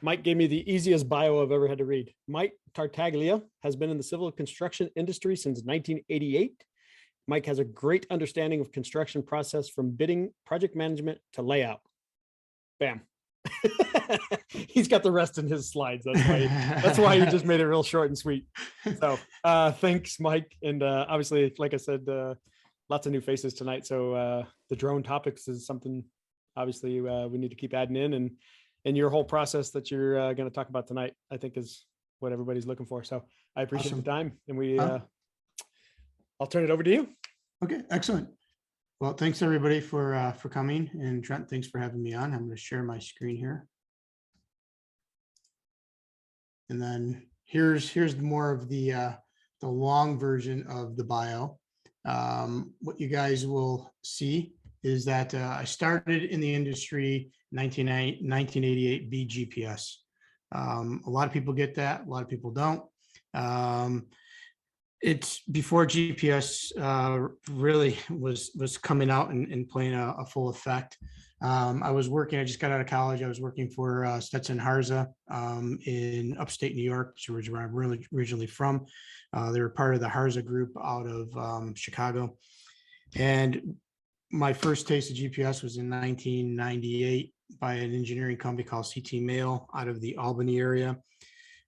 Mike gave me the easiest bio I've ever had to read. Mike Tartaglia has been in the civil construction industry since 1988. Mike has a great understanding of construction process from bidding, project management to layout. Bam. He's got the rest in his slides. That's why he just made it real short and sweet. So thanks, Mike. And obviously, like I said, lots of new faces tonight. So the drone topics is something obviously we need to keep adding in, and your whole process that you're going to talk about tonight, I think is what everybody's looking for. So I appreciate the time, and I'll turn it over to you. Okay, excellent. Well, thanks everybody for coming, and Trent, thanks for having me on. I'm going to share my screen here. And then here's more of the long version of the bio. What you guys will see is that I started in the industry 1988 BGPS. A lot of people get that, a lot of people don't. It's before GPS really was coming out and playing a full effect. I just got out of college. I was working for Stetson Harza in upstate New York, which is where I'm really originally from. They were part of the Harza group out of Chicago. And my first taste of GPS was in 1998 by an engineering company called CT Mail out of the Albany area.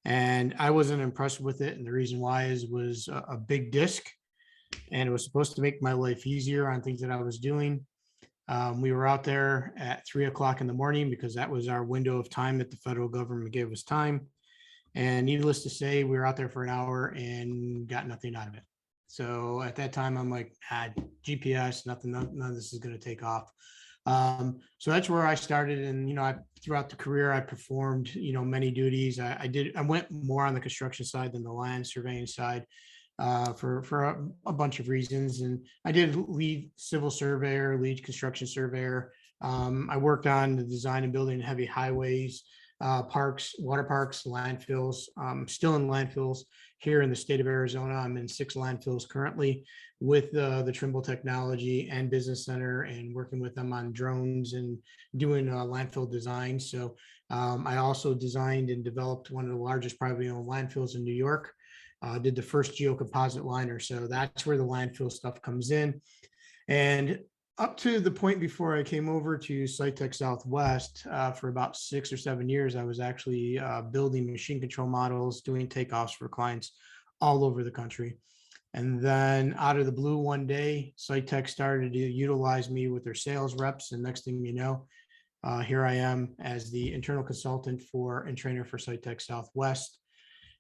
And I wasn't impressed with it. And the reason why was a big disc, and it was supposed to make my life easier on things that I was doing. We were out there at 3 o'clock in the morning because that was our window of time that the federal government gave us time. And needless to say, we were out there for an hour and got nothing out of it. So at that time, I'm like, GPS, none of this is going to take off. So that's where I started. And, throughout the career, I performed, many duties. I went more on the construction side than the land surveying side for a bunch of reasons. And I did lead civil surveyor, lead construction surveyor. I worked on the design and building heavy highways, parks, water parks, landfills. Still in landfills here in the state of Arizona. I'm in 6 landfills currently with the Trimble technology and business center, and working with them on drones and doing landfill design. So I also designed and developed one of the largest privately owned landfills in New York. Did the first geocomposite liner. So that's where the landfill stuff comes in. And up to the point before I came over to Sitech Southwest, for about 6 or 7 years, I was actually building machine control models, doing takeoffs for clients all over the country. And then out of the blue one day, Sitech started to utilize me with their sales reps. And next thing you know, here I am as the internal consultant and trainer for Sitech Southwest.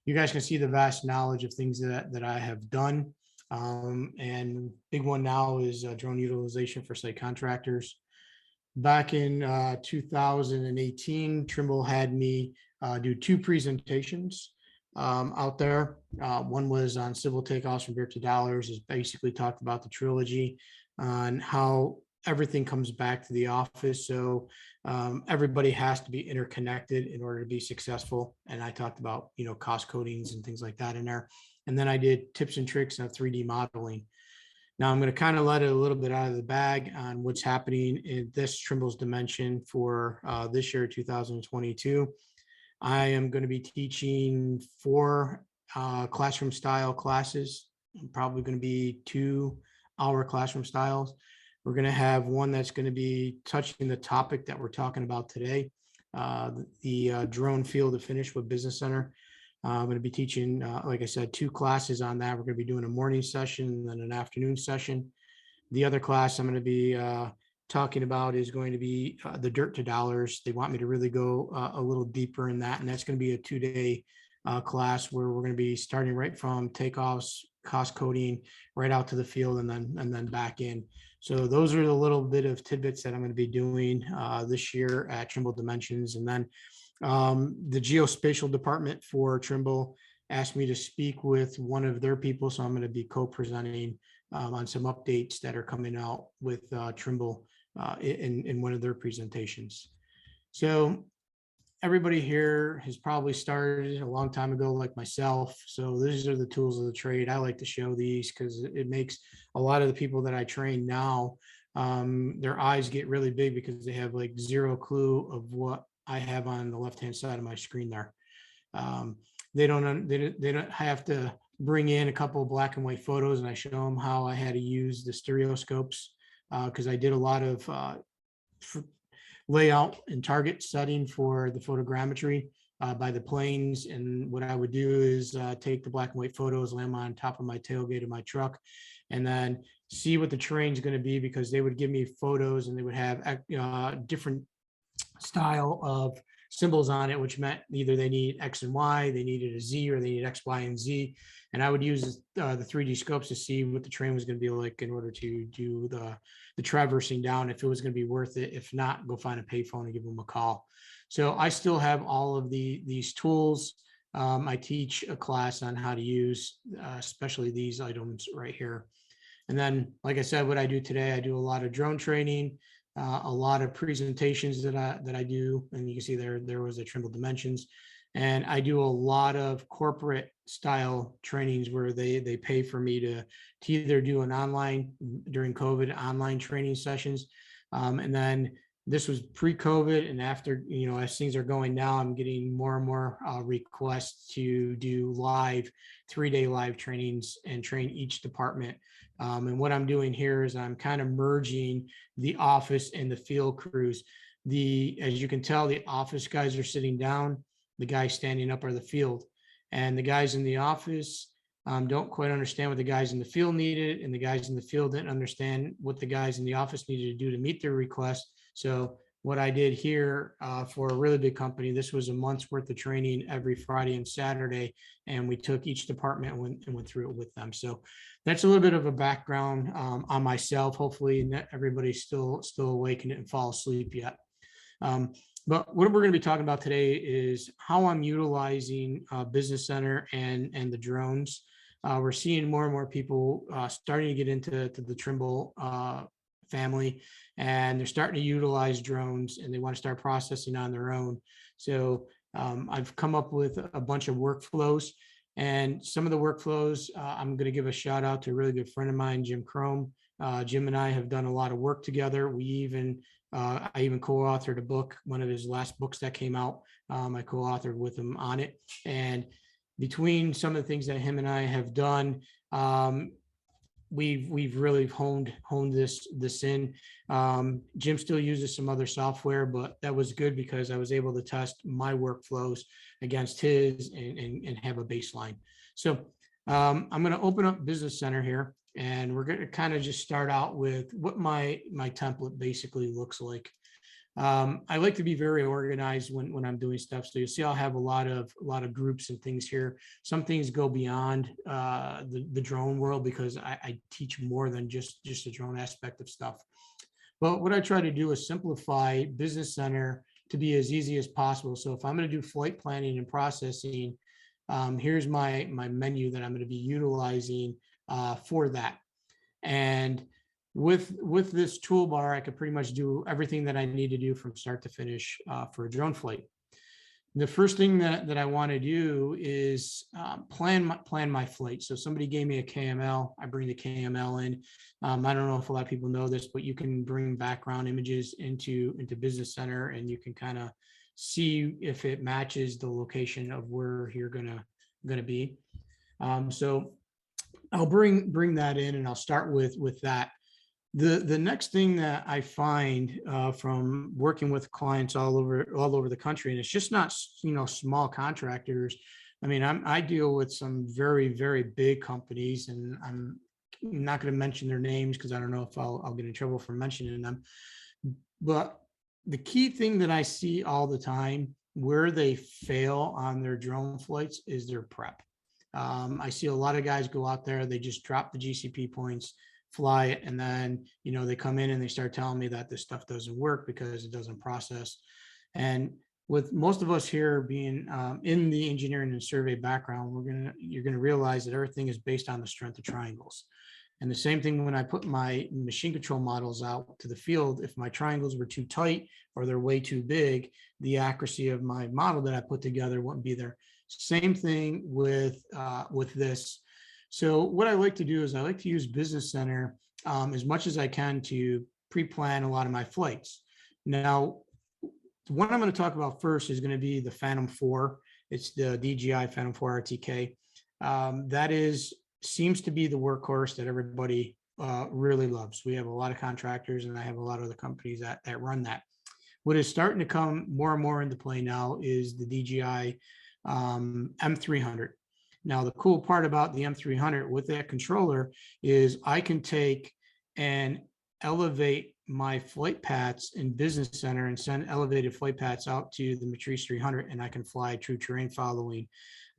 You guys can see the vast knowledge of things that I have done. And big one now is drone utilization for site contractors. Back in 2018, Trimble had me do 2 presentations out there. One was on civil takeoffs from dirt to dollars. Is basically talked about the trilogy on how everything comes back to the office. So everybody has to be interconnected in order to be successful. And I talked about, cost codings and things like that in there. And then I did tips and tricks on 3D modeling. Now I'm going to kind of let it a little bit out of the bag on what's happening in this Trimble's dimension for this year, 2022. I am going to be teaching 4 classroom style classes. I'm probably going to be 2-hour classroom styles. We're going to have one that's going to be touching the topic that we're talking about today, the drone field of finish with Business Center. I'm going to be teaching, like I said, 2 classes on that. We're going to be doing a morning session and then an afternoon session. The other class I'm going to be talking about is going to be the dirt to dollars. They want me to really go a little deeper in that. And that's going to be a 2-day class where we're going to be starting right from takeoffs, cost coding, right out to the field and then back in. So those are a little bit of tidbits that I'm going to be doing this year at Trimble Dimensions. And then the geospatial department for Trimble asked me to speak with one of their people. So I'm going to be co-presenting on some updates that are coming out with Trimble in one of their presentations. So everybody here has probably started a long time ago, like myself. So these are the tools of the trade. I like to show these because it makes a lot of the people that I train now, their eyes get really big because they have like zero clue of what I have on the left-hand side of my screen there. They don't have to bring in a couple of black and white photos, and I show them how I had to use the stereoscopes, because I did a lot of layout and target setting for the photogrammetry by the planes. And what I would do is take the black and white photos, lay them on top of my tailgate of my truck, and then see what the terrain's going to be, because they would give me photos and they would have different style of symbols on it, which meant either they need X and Y, they needed a Z, or they need X, Y, and Z. And I would use the 3D scopes to see what the terrain was going to be like in order to do the traversing down, if it was going to be worth it. If not, go find a payphone and give them a call. So I still have all of these tools. I teach a class on how to use especially these items right here. And then, like I said, what I do today, I do a lot of drone training, a lot of presentations that I do, and you can see there was a Trimble Dimensions, and I do a lot of corporate style trainings where they pay for me to either do an online, during COVID, online training sessions, and then this was pre-COVID, and after, as things are going now, I'm getting more and more requests to do live 3-day live trainings and train each department. And what I'm doing here is I'm kind of merging the office and the field crews. As you can tell, the office guys are sitting down, the guys standing up are the field, and the guys in the office don't quite understand what the guys in the field needed, and the guys in the field didn't understand what the guys in the office needed to do to meet their request. So what I did here for a really big company, this was a month's worth of training every Friday and Saturday, and we took each department and went through it with them. So that's a little bit of a background on myself. Hopefully not everybody's still awake and didn't fall asleep yet. But what we're going to be talking about today is how I'm utilizing Business Center and the drones. We're seeing more and more people starting to get into the Trimble family, and they're starting to utilize drones, and they want to start processing on their own. So I've come up with a bunch of workflows, and some of the workflows, I'm going to give a shout out to a really good friend of mine, Jim Crome. Jim and I have done a lot of work together. I even co-authored a book, one of his last books that came out. I co-authored with him on it. And between some of the things that him and I have done, we've really honed this in. Jim still uses some other software, but that was good because I was able to test my workflows against his and have a baseline. So I'm going to open up Business Center here, and we're going to kind of just start out with what my template basically looks like. I like to be very organized when I'm doing stuff. So you'll see I'll have a lot of groups and things here. Some things go beyond the drone world because I teach more than just the drone aspect of stuff. But what I try to do is simplify Business Center to be as easy as possible. So if I'm going to do flight planning and processing, here's my menu that I'm going to be utilizing for that. And with this toolbar, I could pretty much do everything that I need to do from start to finish for a drone flight. The first thing that I want to do is plan my flight. So somebody gave me a KML. I bring the KML in. I don't know if a lot of people know this, but you can bring background images into Business Center, and you can kind of see if it matches the location of where you're gonna be. So I'll bring that in, and I'll start with that. The next thing that I find from working with clients all over the country, and it's just not small contractors. I mean, I deal with some very, very big companies, and I'm not going to mention their names because I don't know if I'll get in trouble for mentioning them. But the key thing that I see all the time where they fail on their drone flights is their prep. I see a lot of guys go out there, they just drop the GCP points, fly it, and then they come in and they start telling me that this stuff doesn't work because it doesn't process. And with most of us here being in the engineering and survey background, you're gonna realize that everything is based on the strength of triangles. And the same thing when I put my machine control models out to the field, if my triangles were too tight or they're way too big, the accuracy of my model that I put together wouldn't be there. Same thing with this. So what I like to do is I like to use Business Center as much as I can to pre-plan a lot of my flights. Now, The one I'm going to talk about first is going to be the Phantom 4. It's the DJI Phantom 4 RTK. That seems to be the workhorse that everybody really loves. We have a lot of contractors, and I have a lot of other companies that run that. What is starting to come more and more into play now is the DJI M300. Now, the cool part about the M300 with that controller is I can take and elevate my flight paths in Business Center and send elevated flight paths out to the Matrice 300, and I can fly true terrain following.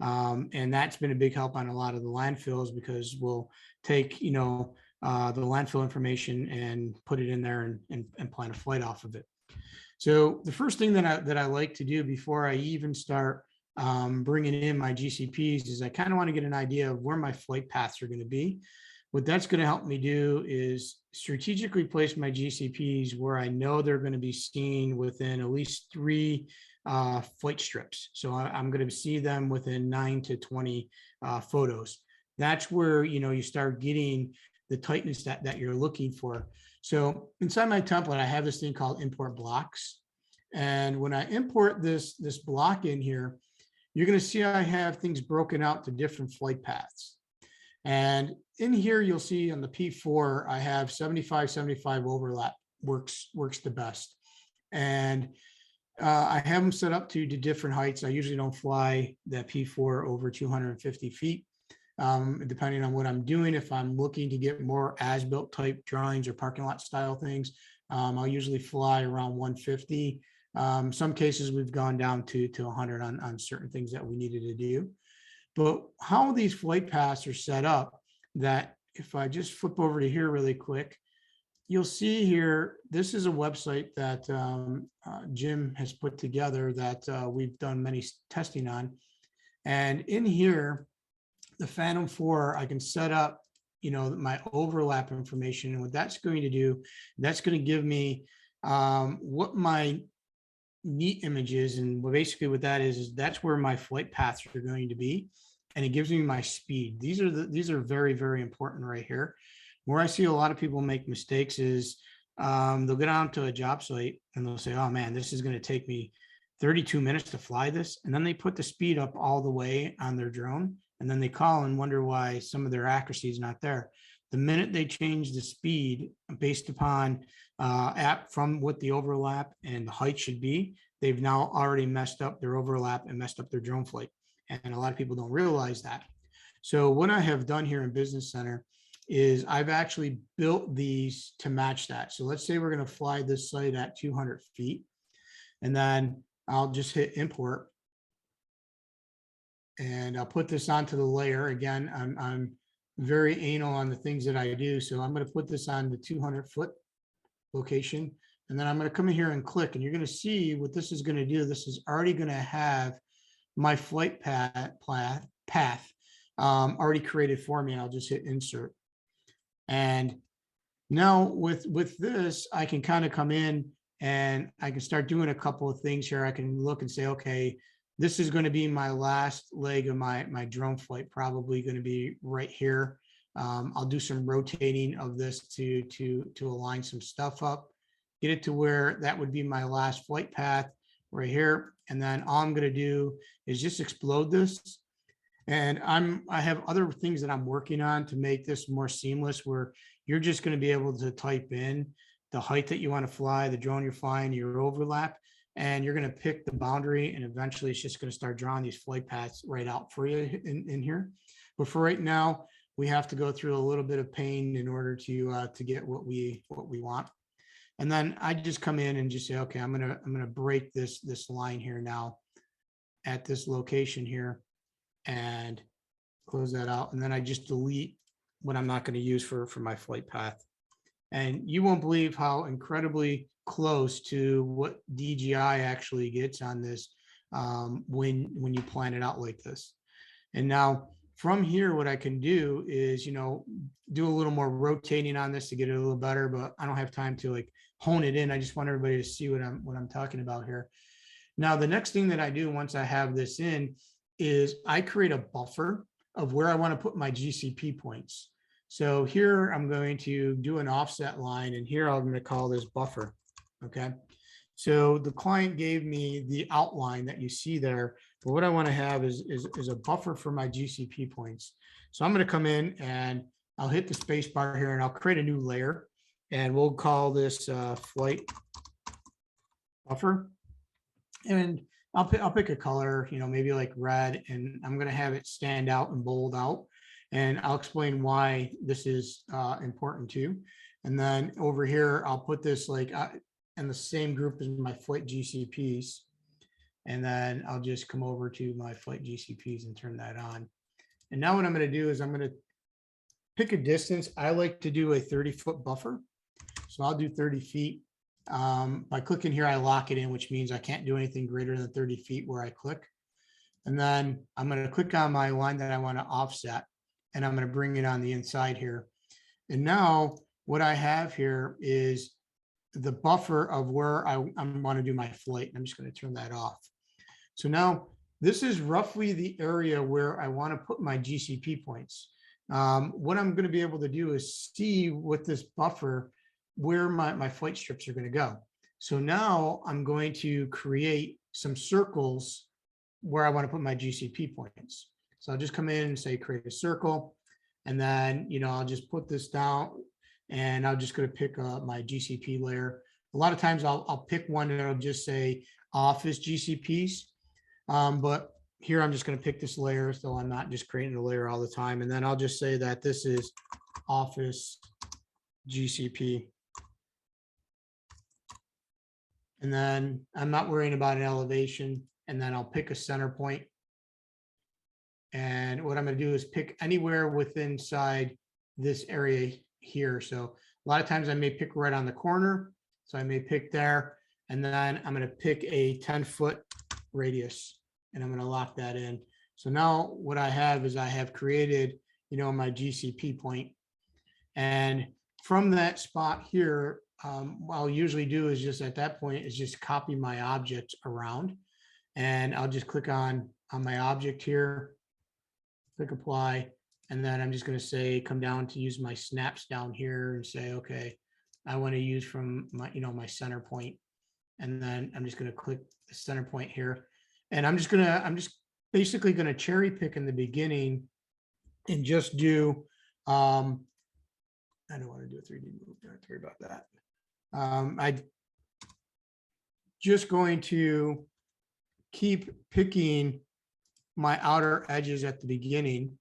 And that's been a big help on a lot of the landfills, because we'll take, the landfill information and put it in there and plan a flight off of it. So the first thing that I like to do before I even start bringing in my GCPs is I kind of want to get an idea of where my flight paths are going to be. What that's going to help me do is strategically place my GCPs where I know they're going to be seen within at least 3 flight strips. So I'm going to see them within 9 to 20 photos. That's where, you start getting the tightness that you're looking for. So inside my template, I have this thing called import blocks. And when I import this block in here, you're going to see I have things broken out to different flight paths. And in here, you'll see on the P4, I have 75 overlap works the best. And I have them set up to different heights. I usually don't fly that P4 over 250 feet, depending on what I'm doing. If I'm looking to get more as-built type drawings or parking lot style things, I'll usually fly around 150. Some cases we've gone down to 100 on certain things that we needed to do. But how these flight paths are set up, that if I just flip over to here really quick, you'll see here, this is a website that Jim has put together that we've done many testing on. And in here, the Phantom 4, I can set up, my overlap information. And what that's going to do, that's going to give me what my neat images, and basically what that is that's where my flight paths are going to be, and it gives me my speed. These are very, very important right here. Where I see a lot of people make mistakes is they'll get onto a job site and they'll say, oh man, this is going to take me 32 minutes to fly this, and then they put the speed up all the way on their drone, and then they call and wonder why some of their accuracy is not there. The minute they change the speed based upon from what the overlap and the height should be, they've now already messed up their overlap and messed up their drone flight. And a lot of people don't realize that. So what I have done here in Business Center is I've actually built these to match that. So let's say we're going to fly this site at 200 feet, and then I'll just hit import. And I'll put this onto the layer. Again, I'm very anal on the things that I do. So I'm going to put this on the 200-foot location. And then I'm going to come in here and click. And you're going to see what this is going to do. This is already going to have my flight path already created for me. And I'll just hit insert. And now with this, I can kind of come in and I can start doing a couple of things here. I can look and say, okay, this is going to be my last leg of my drone flight, probably going to be right here. I'll do some rotating of this to align some stuff up, get it to where that would be my last flight path right here. And then all I'm going to do is just explode this. And I have other things that I'm working on to make this more seamless, where you're just going to be able to type in the height that you want to fly, the drone you're flying, your overlap, and you're going to pick the boundary, and eventually it's just going to start drawing these flight paths right out for you in here. But for right now, we have to go through a little bit of pain in order to get what we want. And then I just come in and just say, okay, I'm gonna break this line here now at this location here and close that out. And then I just delete what I'm not going to use for my flight path. And you won't believe how incredibly close to what DJI actually gets on this when you plan it out like this. And now from here, what I can do is, do a little more rotating on this to get it a little better, but I don't have time to like hone it in. I just want everybody to see what I'm talking about here. Now, the next thing that I do once I have this in is I create a buffer of where I want to put my GCP points. So here I'm going to do an offset line, and here I'm going to call this buffer. Okay. So the client gave me the outline that you see there, but what I want to have is a buffer for my GCP points. So I'm going to come in and I'll hit the space bar here and I'll create a new layer, and we'll call this flight buffer. And I'll pick a color, maybe like red, and I'm going to have it stand out and bold out. And I'll explain why this is important too. And then over here, I'll put this like in the same group as my flight GCPs. And then I'll just come over to my flight GCPs and turn that on. And now what I'm going to do is I'm going to pick a distance. I like to do a 30-foot buffer. So I'll do 30 feet. By clicking here, I lock it in, which means I can't do anything greater than 30 feet where I click. And then I'm going to click on my line that I want to offset, and I'm going to bring it on the inside here. And now what I have here is the buffer of where I want to do my flight. I'm just going to turn that off. So now this is roughly the area where I want to put my GCP points. What I'm going to be able to do is see with this buffer where my flight strips are going to go. So now I'm going to create some circles where I want to put my GCP points. So I'll just come in and say create a circle, and then I'll just put this down, and I'm just going to pick my GCP layer. A lot of times I'll pick one that'll just say office GCPs, but here I'm just going to pick this layer, so I'm not just creating a layer all the time. And then I'll just say that this is office GCP. And then I'm not worrying about an elevation. And then I'll pick a center point. And what I'm going to do is pick anywhere within inside this area here. So a lot of times I may pick right on the corner. So I may pick there. And then I'm going to pick a 10-foot radius, and I'm going to lock that in. So now what I have is I have created, my GCP point. And from that spot here, what I'll usually do is just at that point is just copy my object around, and I'll just click on my object here, click apply, and then I'm just going to say come down to use my snaps down here and say, okay, I want to use from my my center point, and then I'm just going to click the center point here, and I'm just basically going to cherry pick in the beginning and just do I don't want to do a 3D move. Don't worry about that. I just going to keep picking my outer edges at the beginning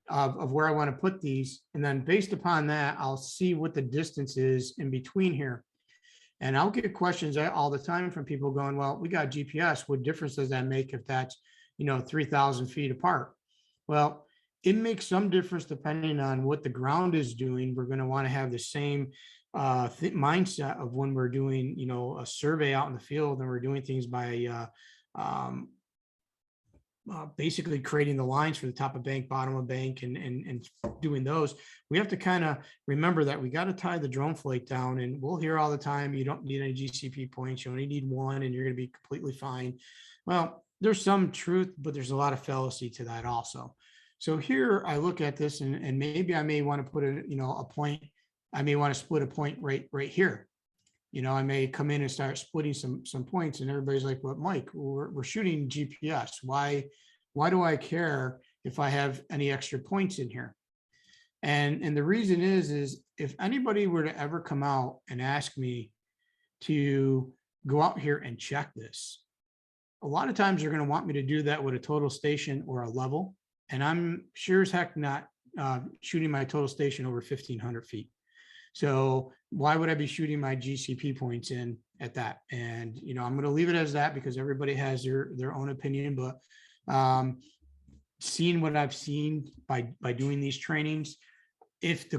of where I want to put these. And then based upon that, I'll see what the distance is in between here. And I'll get questions all the time from people going, well, we got GPS. What difference does that make if that's, 3,000 feet apart? Well, it makes some difference depending on what the ground is doing. We're going to want to have the same mindset of when we're doing, a survey out in the field, and we're doing things by basically creating the lines for the top of bank, bottom of bank, and doing those. We have to kind of remember that we got to tie the drone flight down. And we'll hear all the time, you don't need any GCP points, you only need one and you're going to be completely fine. Well, there's some truth, but there's a lot of fallacy to that also. So here I look at this, and maybe I may want to put a point. I may want to split a point right here. I may come in and start splitting some points, and everybody's like, "Well, Mike, we're shooting GPS. Why do I care if I have any extra points in here?" And the reason is if anybody were to ever come out and ask me to go out here and check this, a lot of times they're going to want me to do that with a total station or a level. And I'm sure as heck not shooting my total station over 1,500 feet. So why would I be shooting my GCP points in at that? And, I'm going to leave it as that because everybody has their own opinion. But seeing what I've seen by doing these trainings, if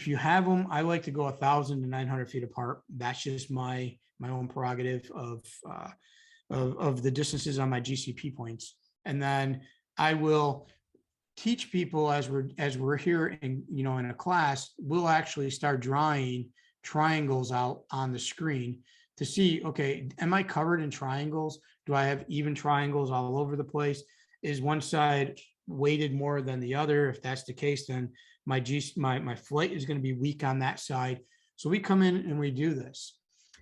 you have them, I like to go 1,000 to 900 feet apart. That's just my own prerogative of the distances on my GCP points. And then I will teach people as we're here in a class, we'll actually start drawing triangles out on the screen to see, okay, am I covered in triangles? Do I have even triangles all over the place? Is one side weighted more than the other? If that's the case, then my flight is going to be weak on that side. So we come in and we do this.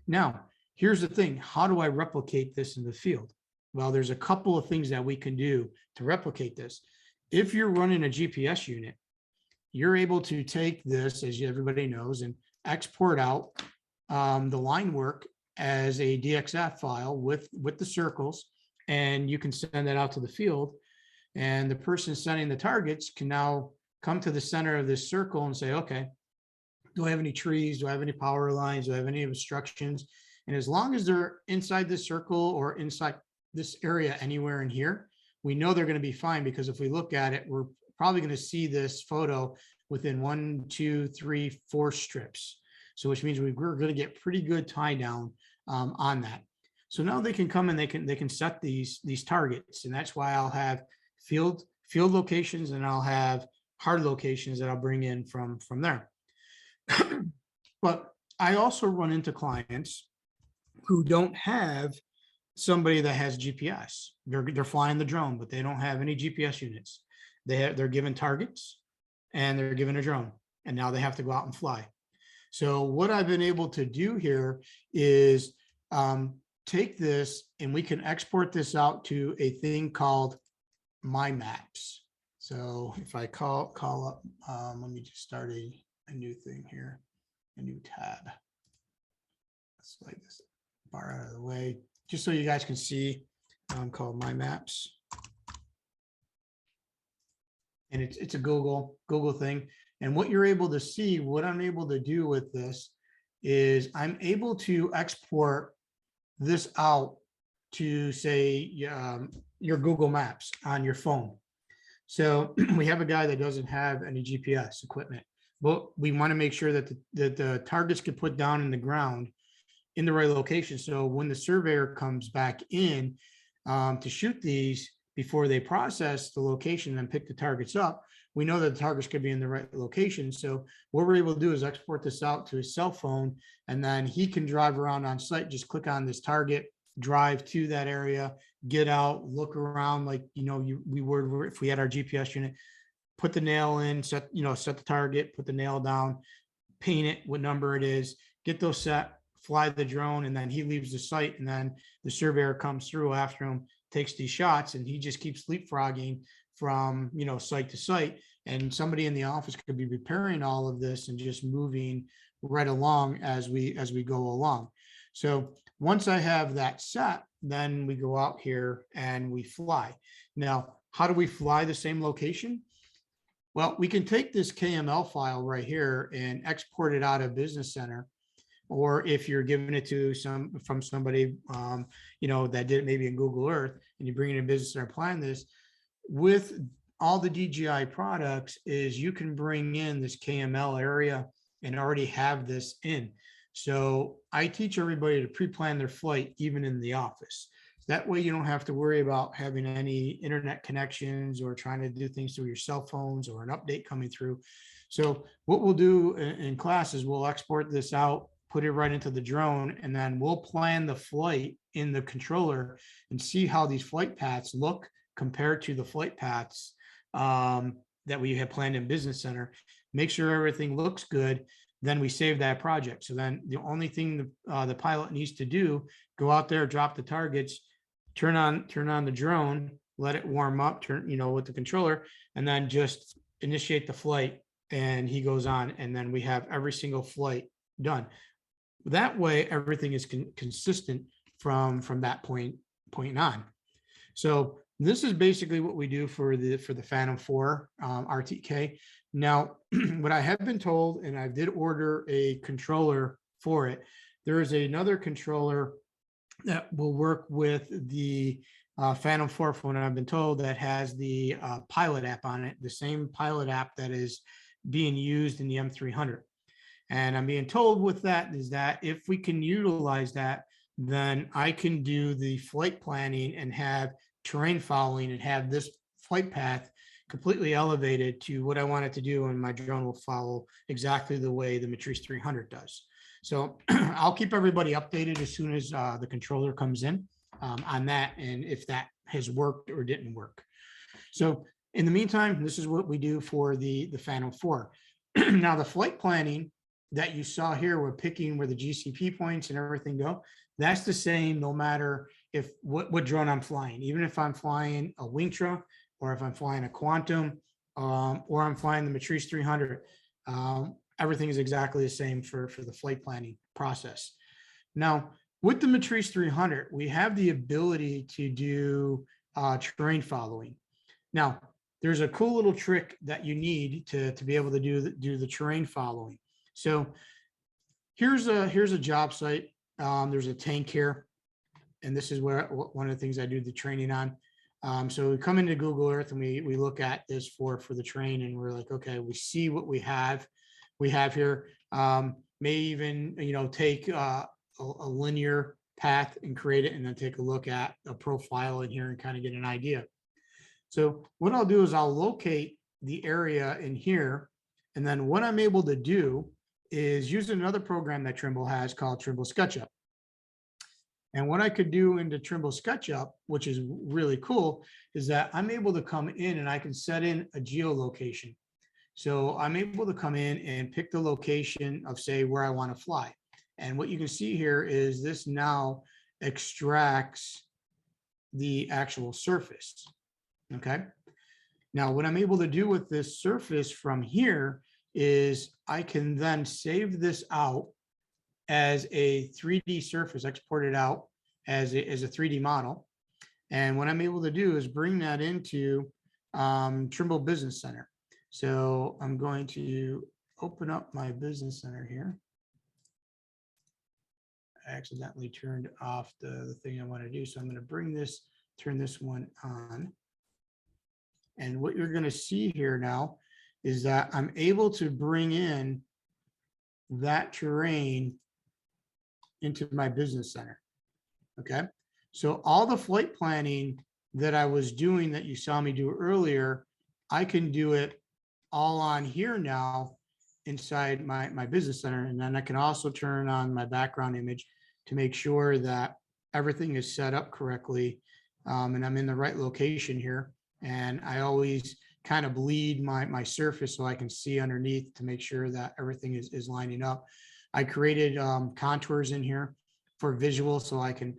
Now, here's the thing. How do I replicate this in the field? Well, there's a couple of things that we can do to replicate this. If you're running a GPS unit, you're able to take this, as everybody knows, and export out the line work as a DXF file with the circles, and you can send that out to the field. And the person sending the targets can now come to the center of this circle and say, okay, do I have any trees? Do I have any power lines? Do I have any obstructions? And as long as they're inside this circle or inside this area anywhere in here, we know they're going to be fine, because if we look at it, we're probably going to see this photo within 1, 2, 3, 4 strips. So which means we're going to get pretty good tie down on that. So now they can come and they can set these targets, and that's why I'll have field locations, and I'll have hard locations that I'll bring in from there. But I also run into clients who don't have somebody that has GPS. They're flying the drone, but they don't have any GPS units. They're given targets and they're given a drone, and now they have to go out and fly. So what I've been able to do here is take this, and we can export this out to a thing called My Maps. So if I call up, let me just start a new thing here, a new tab. Let's slide this bar out of the way, just so you guys can see, called My Maps. And it's a Google thing. And what you're able to see, what I'm able to do with this is I'm able to export this out to, say, your Google Maps on your phone. So we have a guy that doesn't have any GPS equipment, but we want to make sure that the targets get put down in the ground in the right location. So when the surveyor comes back in to shoot these, before they process the location and pick the targets up, we know that the targets could be in the right location. So what we're able to do is export this out to his cell phone, and then he can drive around on site, just click on this target, drive to that area, get out, look around like, we would if we had our GPS unit, put the nail in, set the target, put the nail down, paint it, what number it is, get those set, fly the drone, and then he leaves the site, and then the surveyor comes through after him, takes these shots, and he just keeps leapfrogging from site to site. And somebody in the office could be repairing all of this and just moving right along as we go along. So once I have that set, then we go out here and we fly. Now, how do we fly the same location? Well, we can take this KML file right here and export it out of Business Center. Or if you're giving it to somebody, that did it maybe in Google Earth, and you bring it in Business Center, applying this with all the DJI products, is you can bring in this KML area and already have this in. So I teach everybody to pre-plan their flight, even in the office. That way you don't have to worry about having any internet connections or trying to do things through your cell phones or an update coming through. So what we'll do in class is we'll export this out, put it right into the drone, and then we'll plan the flight in the controller and see how these flight paths look compared to the flight paths that we have planned in Business Center. Make sure everything looks good. Then we save that project. So then the only thing the pilot needs to do, go out there, drop the targets, turn on the drone, let it warm up, with the controller, and then just initiate the flight, and he goes on, and then we have every single flight done. That way, everything is consistent from that point on. So this is basically what we do for the Phantom 4 RTK. Now, what I have been told, and I did order a controller for it, there is another controller that will work with the Phantom 4 phone, I've been told, that has the Pilot app on it, the same Pilot app that is being used in the M300. And I'm being told with that is that if we can utilize that, then I can do the flight planning and have terrain following and have this flight path completely elevated to what I want it to do, and my drone will follow exactly the way the Matrice 300 does. So I'll keep everybody updated as soon as the controller comes in on that, and if that has worked or didn't work. So in the meantime, this is what we do for the Phantom 4. Now the flight planning that you saw here, we're picking where the GCP points and everything go. That's the same no matter if what drone I'm flying, even if I'm flying a Wingtra or if I'm flying a Quantum or I'm flying the Matrice 300. Everything is exactly the same for the flight planning process. Now, with the Matrice 300, we have the ability to do terrain following. Now, there's a cool little trick that you need to be able to do the terrain following. So here's a job site. There's a tank here, and this is where one of the things I do the training on. So we come into Google Earth and we look at this for the terrain, and we're like, okay, we see what we have. We have here. May even take a linear path and create it, and then take a look at a profile in here and kind of get an idea. So what I'll do is I'll locate the area in here, and then what I'm able to do is use another program that Trimble has called Trimble SketchUp. And what I could do into Trimble SketchUp, which is really cool, is that I'm able to come in and I can set in a geolocation. So I'm able to come in and pick the location of, say, where I want to fly. And what you can see here is this now extracts the actual surface. Okay. Now, what I'm able to do with this surface from here is I can then save this out as a 3D surface, export it out as a 3D model. And what I'm able to do is bring that into Trimble Business Center. So I'm going to open up my Business Center here. I accidentally turned off the thing I want to do. So I'm going to bring this, turn this one on. And what you're going to see here now is that I'm able to bring in that terrain into my business center. Okay. So all the flight planning that I was doing that you saw me do earlier, I can do it all on here now inside my business center. And then I can also turn on my background image to make sure that everything is set up correctly. And I'm in the right location here. And I always kind of bleed my surface so I can see underneath to make sure that everything is lining up. I created contours in here for visual so I can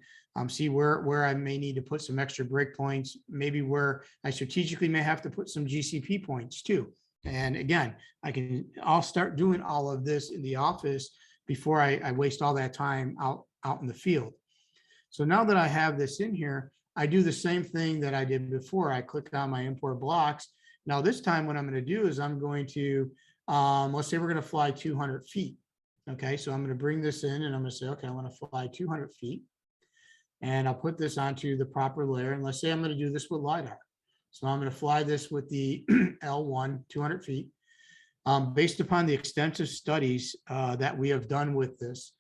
see where I may need to put some extra breakpoints, maybe where I strategically may have to put some GCP points too. And again, I'll start doing all of this in the office before I waste all that time out in the field. So now that I have this in here, I do the same thing that I did before. I click on my import blocks. Now this time what I'm going to do is I'm going to, let's say we're going to fly 200 feet. Okay, so I'm going to bring this in and I'm going to say, okay, I want to fly 200 feet. And I'll put this onto the proper layer. And let's say I'm going to do this with LiDAR. So I'm going to fly this with the L1, 200 feet. Based upon the extensive studies that we have done with this,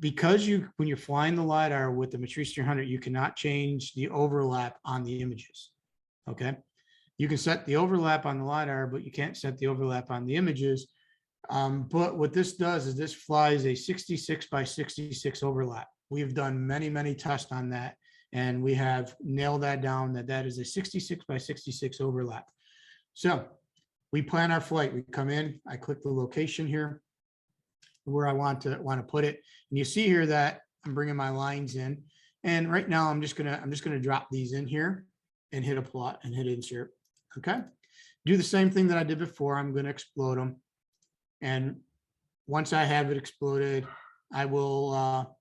because when you're flying the LiDAR with the Matrice 300, you cannot change the overlap on the images. Okay. You can set the overlap on the LiDAR, but you can't set the overlap on the images. But what this does is this flies a 66 by 66 overlap. We've done many, many tests on that, and we have nailed that down that is a 66 by 66 overlap. So we plan our flight. We come in, I click the location here where I want to put it. And you see here that I'm bringing my lines in. And right now I'm just gonna drop these in here and hit a plot and hit insert. Okay. Do the same thing that I did before. I'm going to explode them. And once I have it exploded, I will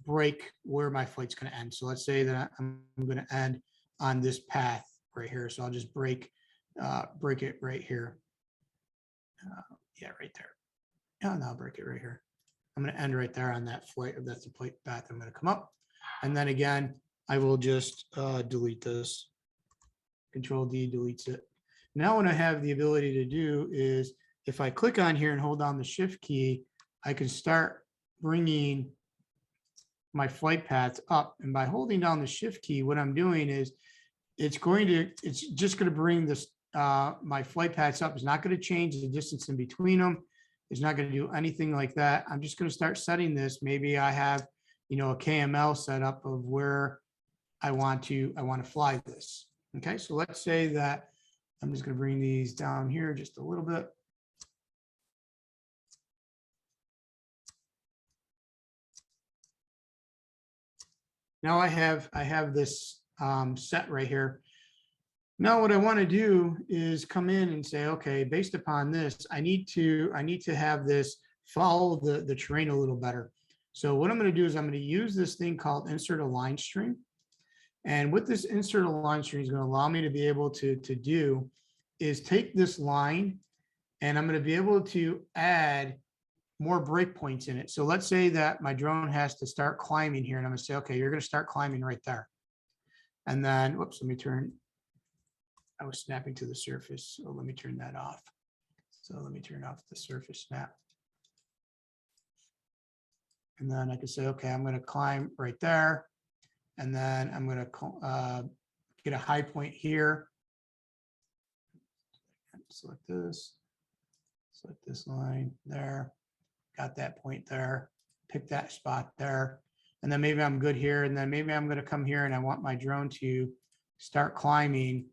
break where my flight's going to end. So let's say that I'm going to end on this path right here. So I'll just break it right here. Yeah, right there. Yeah, and I'll break it right here. I'm going to end right there on that flight. That's the flight path I'm going to come up. And then again, I will just delete this. Control D deletes it. Now what I have the ability to do is if I click on here and hold down the shift key, I can start bringing my flight paths up. And by holding down the shift key, what I'm doing is it's just going to bring this my flight paths up. It's not going to change the distance in between them. It's not going to do anything like that. I'm just going to start setting this. Maybe I have, a KML setup of where I want to fly this. Okay, so let's say that I'm just going to bring these down here just a little bit. now I have this set right here. Now what I want to do is come in and say, okay, based upon this, I need to have this follow the terrain a little better. So what I'm going to do is I'm going to use this thing called insert a line string. And what this insert a line string is going to allow me to be able to do is take this line, and I'm going to be able to add more breakpoints in it. So let's say that my drone has to start climbing here, and I'm going to say, okay, you're going to start climbing right there. And then, whoops, let me turn, I was snapping to the surface. So let me turn that off. So let me turn off the surface snap. And then I can say, okay, I'm going to climb right there. And then I'm going to get a high point here. Select this line there. Got that point there. Pick that spot there. And then maybe I'm good here. And then maybe I'm going to come here and I want my drone to start climbing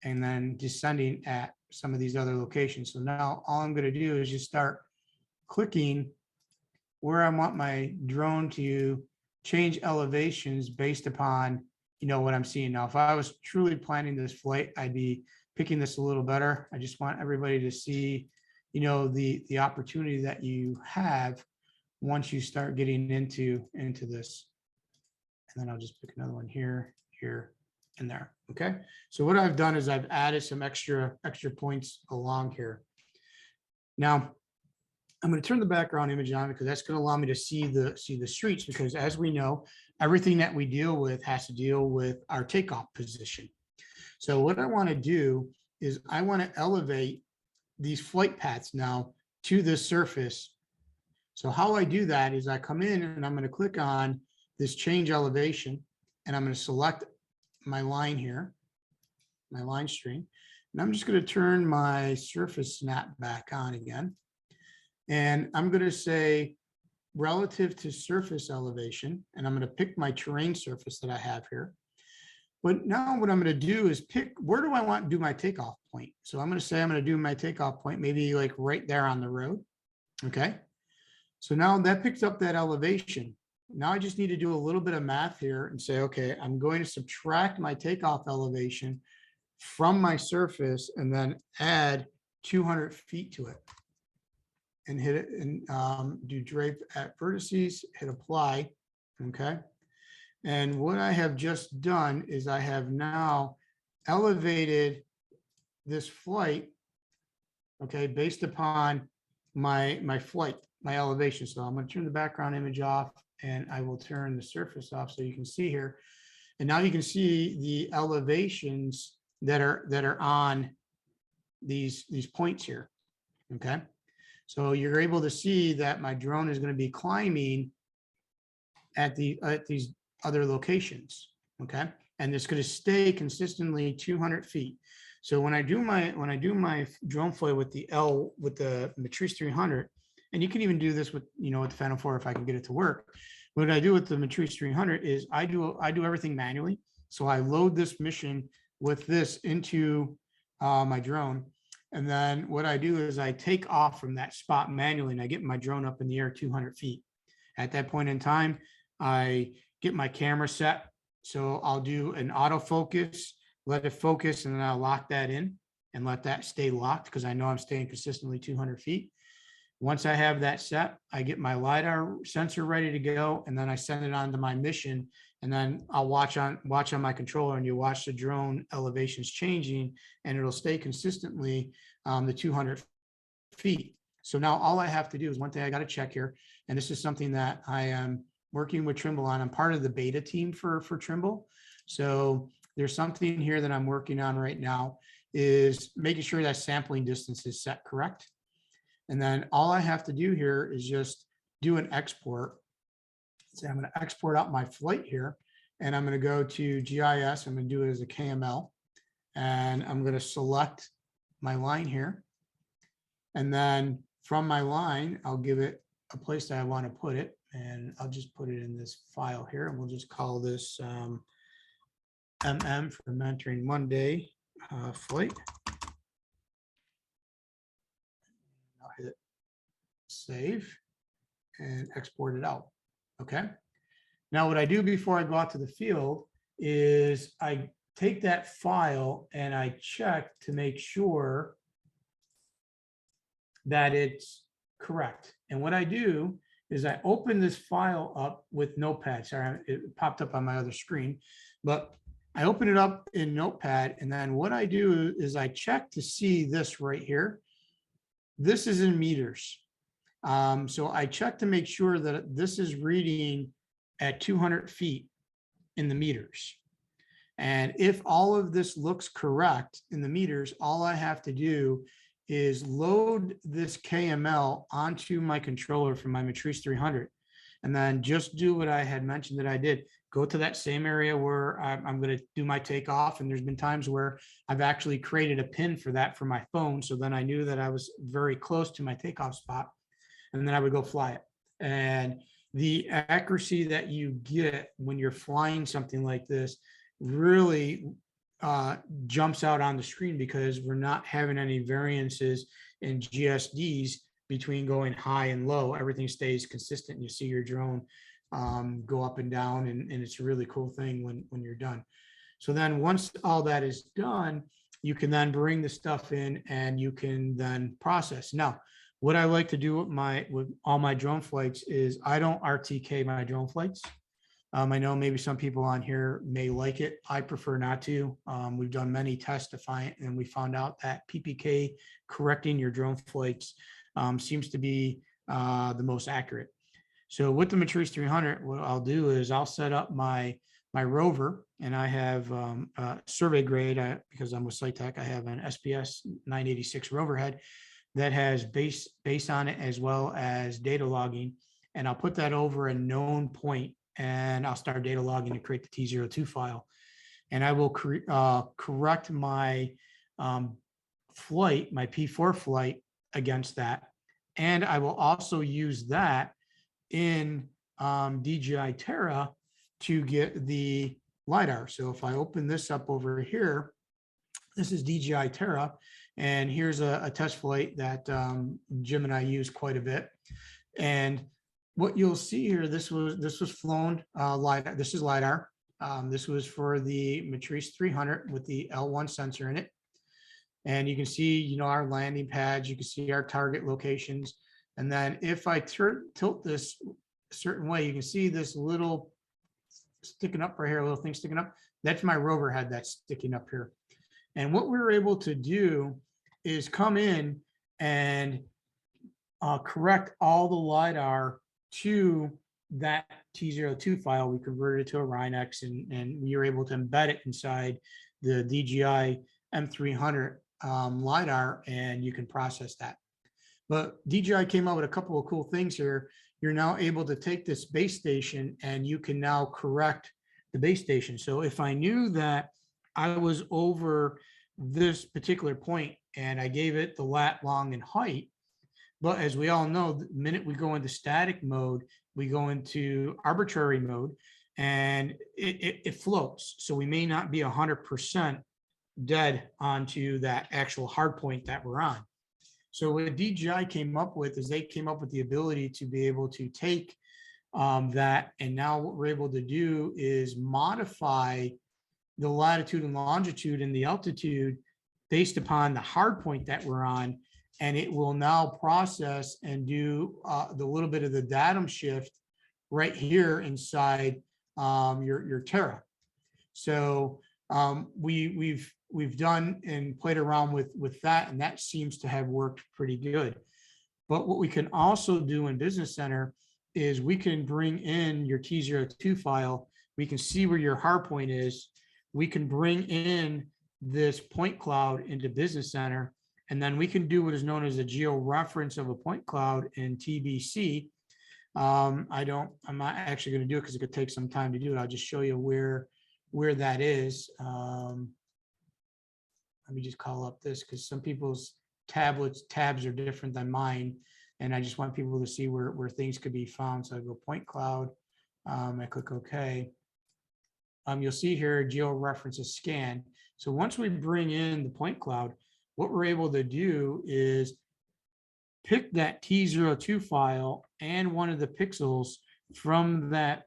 and then descending at some of these other locations. So now all I'm going to do is just start clicking where I want my drone to change elevations based upon, what I'm seeing. Now, if I was truly planning this flight, I'd be picking this a little better. I just want everybody to see, the opportunity that you have once you start getting into this. And then I'll just pick another one here, and there. Okay. So what I've done is I've added some extra points along here. Now, I'm going to turn the background image on because that's going to allow me to see the streets, because as we know, everything that we deal with has to deal with our takeoff position. So what I want to do is I want to elevate these flight paths now to the surface. So how I do that is I come in and I'm going to click on this change elevation, and I'm going to select my line here, my line string, and I'm just going to turn my surface snap back on again. And I'm going to say relative to surface elevation, and I'm going to pick my terrain surface that I have here. But now what I'm going to do is pick, where do I want to do my takeoff point? So I'm going to say I'm going to do my takeoff point, maybe like right there on the road. Okay. So now that picks up that elevation. Now I just need to do a little bit of math here and say, okay, I'm going to subtract my takeoff elevation from my surface and then add 200 feet to it. And hit it and do drape at vertices, hit apply, okay? And what I have just done is I have now elevated this flight, okay, based upon my flight, my elevation. So I'm going to turn the background image off, and I will turn the surface off so you can see here. And now you can see the elevations that are on these points here, okay? So you're able to see that my drone is going to be climbing at these other locations, okay? And it's going to stay consistently 200 feet. So when I do my drone flight with the Matrice 300, and you can even do this with with the Phantom 4 if I can get it to work. What I do with the Matrice 300 is I do everything manually. So I load this mission with this into my drone. And then what I do is I take off from that spot manually, and I get my drone up in the air 200 feet. At that point in time, I get my camera set. So I'll do an autofocus, let it focus, and then I'll lock that in and let that stay locked because I know I'm staying consistently 200 feet. Once I have that set, I get my LiDAR sensor ready to go, and then I send it on to my mission, and then I'll watch on my controller, and you watch the drone elevations changing, and it'll stay consistently the 200 feet. So now all I have to do is one thing I got to check here, and this is something that I am working with Trimble on. I'm part of the beta team for Trimble. So there's something here that I'm working on right now is making sure that sampling distance is set correct. And then all I have to do here is just do an export. So I'm going to export out my flight here, and I'm going to go to GIS. I'm going to do it as a KML, and I'm going to select my line here. And then from my line, I'll give it a place that I want to put it. And I'll just put it in this file here, and we'll just call this MM for Mentoring Monday flight. I'll hit save and export it out. Okay. Now, what I do before I go out to the field is I take that file and I check to make sure that it's correct. And what I do is I open this file up with Notepad. Sorry, it popped up on my other screen, but I open it up in Notepad. And then what I do is I check to see this right here. This is in meters. So I check to make sure that this is reading at 200 feet in the meters. And if all of this looks correct in the meters, all I have to do is load this KML onto my controller from my Matrice 300, and then just do what I had mentioned that I did. Go to that same area where I'm going to do my takeoff. And there's been times where I've actually created a pin for that for my phone. So then I knew that I was very close to my takeoff spot, and then I would go fly it. And the accuracy that you get when you're flying something like this really jumps out on the screen, because we're not having any variances in GSDs between going high and low. Everything stays consistent. You see your drone go up and down, and it's a really cool thing when you're done. So then once all that is done, you can then bring the stuff in and you can then process. Now, what I like to do with all my drone flights is I don't RTK my drone flights. I know maybe some people on here may like it. I prefer not to. We've done many tests to find, and we found out that PPK correcting your drone flights seems to be the most accurate. So with the Matrice 300, what I'll do is I'll set up my rover, and I have survey grade because I'm with Sitech. I have an SPS 986 rover head that has base on it as well as data logging, and I'll put that over a known point, and I'll start data logging to create the T02 file, and I will correct my flight, my P4 flight against that, and I will also use that in DJI Terra to get the LiDAR. So if I open this up over here, this is DJI Terra, and here's a test flight that Jim and I use quite a bit. And what you'll see here, this was flown LiDAR. This is LiDAR. This was for the Matrice 300 with the L1 sensor in it. And you can see, our landing pads, you can see our target locations. And then if I tilt this a certain way, you can see this little sticking up right here, a little thing sticking up. That's my rover head that's sticking up here. And what we were able to do is come in and correct all the LiDAR to that T02 file. We converted it to a Rhinex, and we were able to embed it inside the DJI M300 LiDAR, and you can process that. But DJI came out with a couple of cool things here. You're now able to take this base station and you can now correct the base station. So if I knew that I was over this particular point and I gave it the lat, long, and height, but as we all know, the minute we go into static mode, we go into arbitrary mode, and it floats. So we may not be 100% dead onto that actual hard point that we're on. So what DJI came up with is they came up with the ability to be able to take that, and now what we're able to do is modify the latitude and longitude and the altitude based upon the hard point that we're on, and it will now process and do the little bit of the datum shift right here inside your Terra. So we've done and played around with that, and that seems to have worked pretty good. But what we can also do in Business Center is we can bring in your T02 file. We can see where your hard point is. We can bring in this point cloud into Business Center, and then we can do what is known as a geo reference of a point cloud in TBC. I'm not actually going to do it because it could take some time to do it. I'll just show you where that is. Let me just call up this, because some people's tabs are different than mine, and I just want people to see where things could be found. So I go point cloud, I click OK. You'll see here geo references scan. So once we bring in the point cloud, what we're able to do is pick that T02 file and one of the pixels from that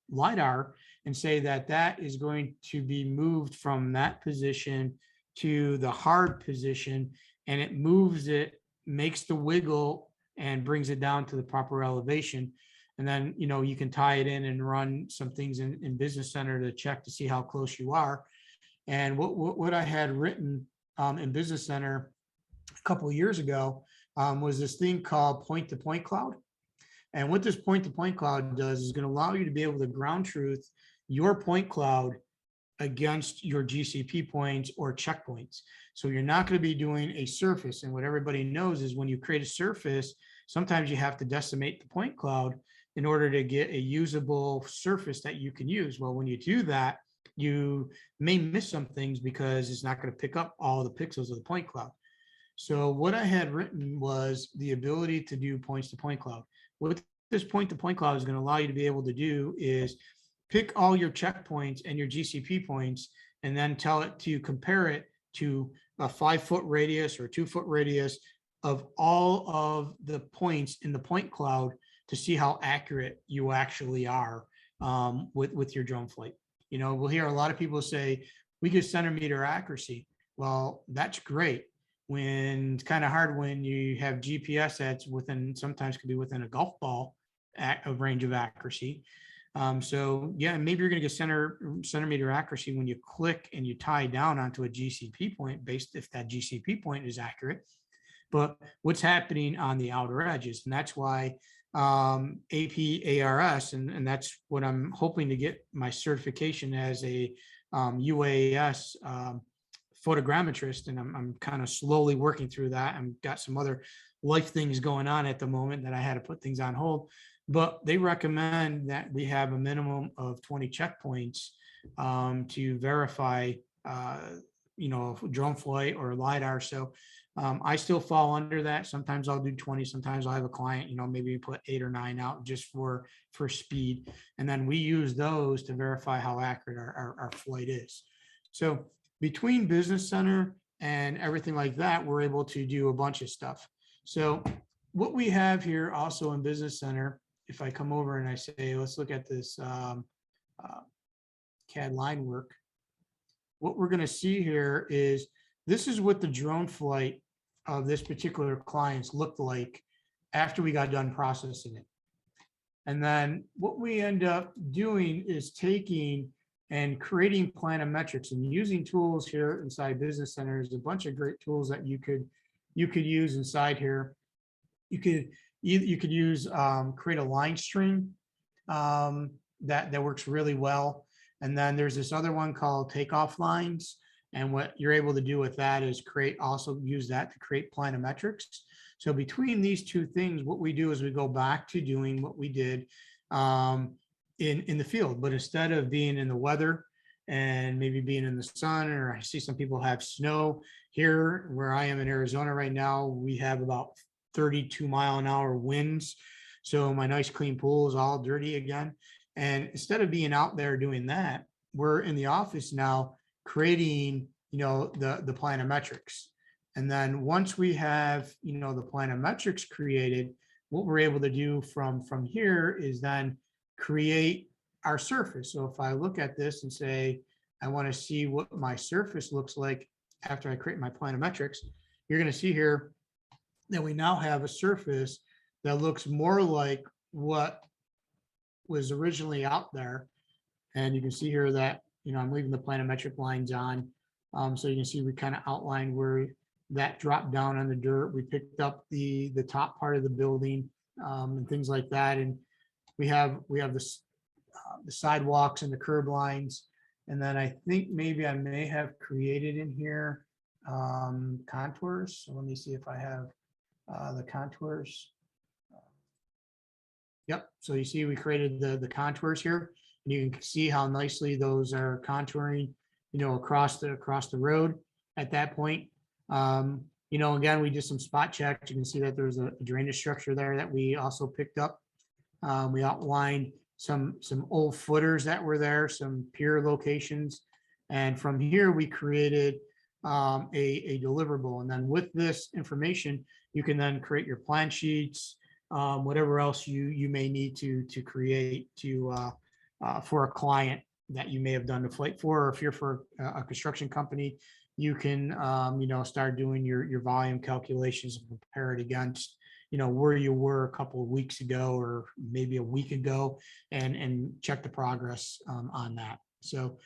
LiDAR and say that that is going to be moved from that position to the hard position, and it moves it, makes the wiggle and brings it down to the proper elevation. And then, you can tie it in and run some things in Business Center to check to see how close you are. And what I had written in Business Center a couple of years ago was this thing called point-to-point cloud. And what this point-to-point cloud does is going to allow you to be able to ground truth your point cloud against your GCP points or checkpoints. So you're not going to be doing a surface. And what everybody knows is when you create a surface, sometimes you have to decimate the point cloud in order to get a usable surface that you can use. Well, when you do that, you may miss some things because it's not going to pick up all the pixels of the point cloud. So what I had written was the ability to do points to point cloud. What this point to point cloud is going to allow you to be able to do is pick all your checkpoints and your GCP points, and then tell it to compare it to a 5-foot radius or 2-foot radius of all of the points in the point cloud to see how accurate you actually are with your drone flight. We'll hear a lot of people say, we get centimeter accuracy. Well, that's great. When it's kind of hard when you have GPS that's sometimes could be within a golf ball of range of accuracy. So yeah, maybe you're going to get centimeter accuracy when you click and you tie down onto a GCP point based if that GCP point is accurate. But what's happening on the outer edges, and that's why APARS, and that's what I'm hoping to get my certification as a UAS photogrammetrist, and I'm kind of slowly working through that. I've got some other life things going on at the moment that I had to put things on hold, but they recommend that we have a minimum of 20 checkpoints to verify, drone flight or LiDAR. So I still fall under that. Sometimes I'll do 20. Sometimes I'll have a client, maybe put 8 or 9 out just for speed. And then we use those to verify how accurate our flight is. So between Business Center and everything like that, we're able to do a bunch of stuff. So what we have here also in Business Center, if I come over and I say, let's look at this CAD line work, what we're going to see here is this is what the drone flight of this particular client's looked like after we got done processing it. And then what we end up doing is taking and creating planometrics and using tools here inside Business Center. There's a bunch of great tools that you could use inside here. You could use create a line string that works really well. And then there's this other one called takeoff lines. And what you're able to do with that is use that to create planometrics. So between these two things, what we do is we go back to doing what we did in the field, but instead of being in the weather and maybe being in the sun, or I see some people have snow here where I am in Arizona right now, we have about 32-mile-an-hour winds. So my nice clean pool is all dirty again. And instead of being out there doing that, we're in the office now creating, the planometrics. And then once we have, the planometrics created, what we're able to do from here is then create our surface. So if I look at this and say, I want to see what my surface looks like after I create my planometrics, you're going to see here that we now have a surface that looks more like what was originally out there. And you can see here that, I'm leaving the planometric lines on. So you can see we kind of outlined where that dropped down on the dirt. We picked up the top part of the building and things like that. And we have the sidewalks and the curb lines. And then I think maybe I may have created in here contours. So let me see if I have the contours. Yep. So you see we created the contours here. And you can see how nicely those are contouring, across the road at that point. Again, we did some spot checks. You can see that there's a drainage structure there that we also picked up. We outlined some old footers that were there, some pier locations. And from here, we created a deliverable. And then with this information, you can then create your plan sheets, whatever else you may need to create for a client that you may have done the flight for, or if you're for a construction company, you can start doing your volume calculations and compare it against where you were a couple of weeks ago or maybe a week ago, and check the progress on that. So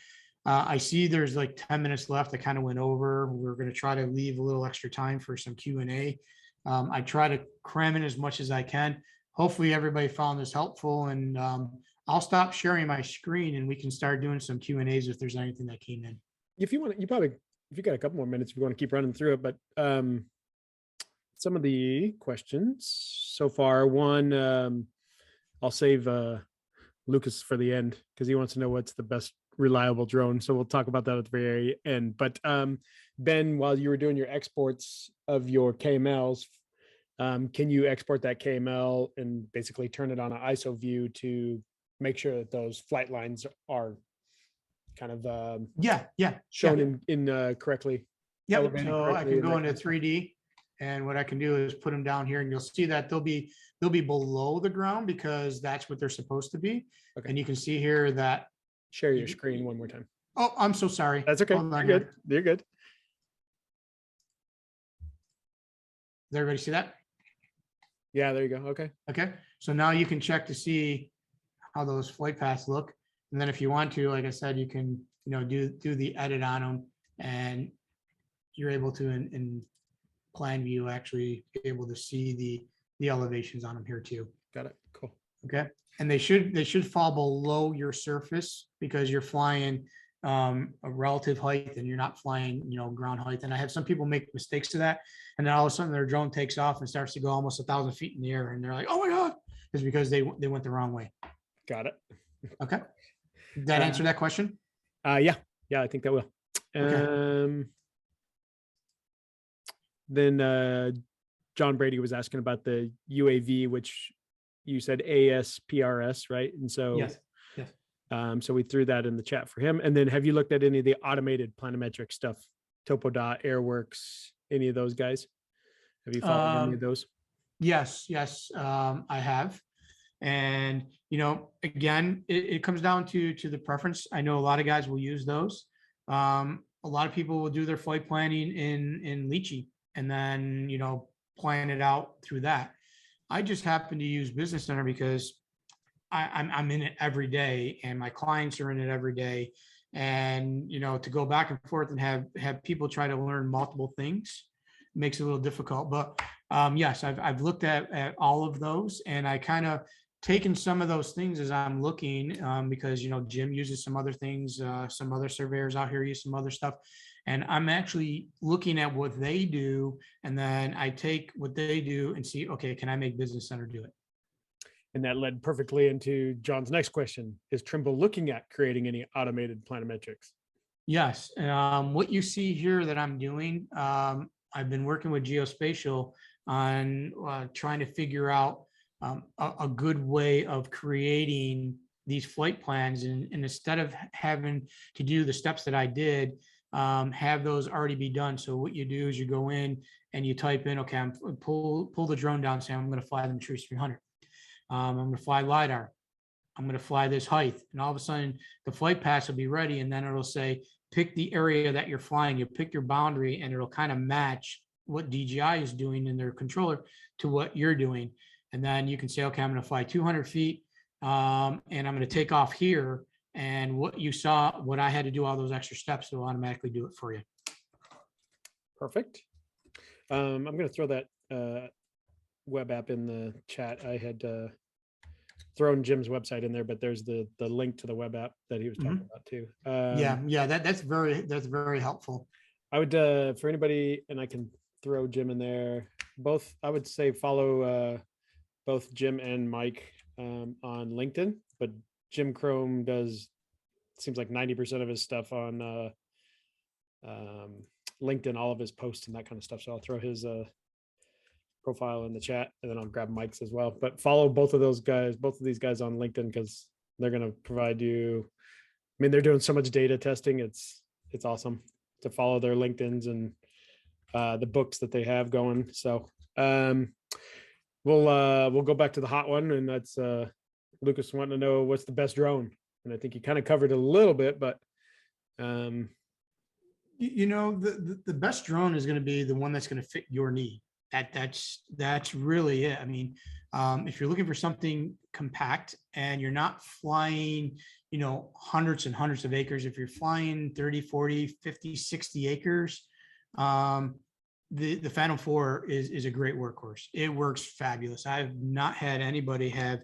I see there's like 10 minutes left. I kind of went over. We're going to try to leave a little extra time for some Q&A. I try to cram in as much as I can. Hopefully everybody found this helpful, and I'll stop sharing my screen and we can start doing some Q&As if there's anything that came in. If you want, if you got a couple more minutes, if you want to keep running through it, but some of the questions so far, one, I'll save Lucas for the end because he wants to know what's the best reliable drone. So we'll talk about that at the very end. But Ben, while you were doing your exports of your KMLs, can you export that KML and basically turn it on an ISO view to make sure that those flight lines are kind of shown in correctly? Yeah, elevated so I correctly can and go that into kind of stuff? 3D, and what I can do is put them down here, and you'll see that they'll be below the ground because that's what they're supposed to be. Okay. And you can see here that. Share your screen one more time. Oh, I'm so sorry. That's okay. Hold on You're here. good. You're good. Does everybody see that? Yeah, there you go. Okay. Okay, so now you can check to see how those flight paths look. And then if you want to, like I said, you can, do the edit on them, and you're able to in plan view actually be able to see the elevations on them here too. Got it. Cool. Okay, and they should fall below your surface because you're flying a relative height and you're not flying ground height. And I have some people make mistakes to that, and then all of a sudden their drone takes off and starts to go almost 1,000 feet in the air, and they're like, oh my god, it's because they went the wrong way. Got it. Okay, did that answer that question? Yeah, I think that will. Okay. Then John Brady was asking about the UAV, which you said ASPRS, right? And so Yes. So we threw that in the chat for him. And then have you looked at any of the automated planimetric stuff? TopoDot, Airworks, any of those guys? Have you followed any of those? Yes, I have. And, again, it comes down to the preference. I know a lot of guys will use those. A lot of people will do their flight planning in Leachy and then, plan it out through that. I just happen to use Business Center because I'm in it every day and my clients are in it every day. And, to go back and forth and have people try to learn multiple things makes it a little difficult. But yes, I've looked at all of those, and I kind of taken some of those things as I'm looking because, Jim uses some other things, some other surveyors out here use some other stuff. And I'm actually looking at what they do, and then I take what they do and see, okay, can I make Business Center do it? And that led perfectly into John's next question. Is Trimble looking at creating any automated planimetrics? Yes. What you see here that I'm doing, I've been working with Geospatial on trying to figure out a good way of creating these flight plans. And instead of having to do the steps that I did, have those already be done. So what you do is you go in and you type in, okay, I'm pull the drone down, say I'm going to fly the Matrice 300. I'm going to fly LiDAR. I'm going to fly this height. And all of a sudden the flight paths will be ready. And then it'll say, pick the area that you're flying. You pick your boundary, and it'll kind of match what DJI is doing in their controller to what you're doing. And then you can say, okay, I'm going to fly 200 feet and I'm going to take off here. And what you saw, what I had to do all those extra steps, it'll automatically do it for you. Perfect. I'm going to throw that web app in the chat. I had thrown Jim's website in there, but there's the link to the web app that he was talking about too. That's very helpful. I would for anybody, and I can throw Jim in there. Both, I would say follow both Jim and Mike on LinkedIn, but Jim Chrome does, seems like 90% of his stuff on LinkedIn, all of his posts and that kind of stuff. So I'll throw his profile in the chat, and then I'll grab Mike's as well. But follow both of those guys, both of these guys on LinkedIn, because they're going to provide you. I mean, they're doing so much data testing. It's awesome to follow their LinkedIn's and the books that they have going. So we'll go back to the hot one, and that's Lucas wanting to know what's the best drone. And I think you kind of covered it a little bit, but the best drone is going to be the one that's going to fit your need. That's really it. I mean, if you're looking for something compact and you're not flying, hundreds and hundreds of acres, if you're flying 30, 40, 50, 60 acres, the Phantom 4 is a great workhorse. It works fabulous. I've not had anybody have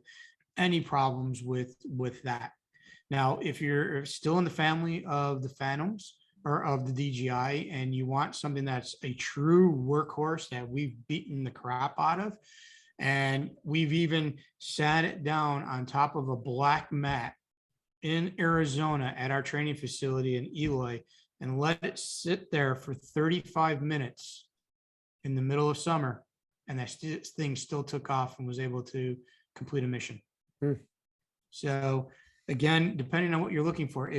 any problems with that. Now, if you're still in the family of the Phantoms or of the DJI and you want something that's a true workhorse that we've beaten the crap out of, and we've even sat it down on top of a black mat in Arizona at our training facility in Eloy and let it sit there for 35 minutes in the middle of summer, and that thing still took off and was able to complete a mission. So again, depending on what you're looking for,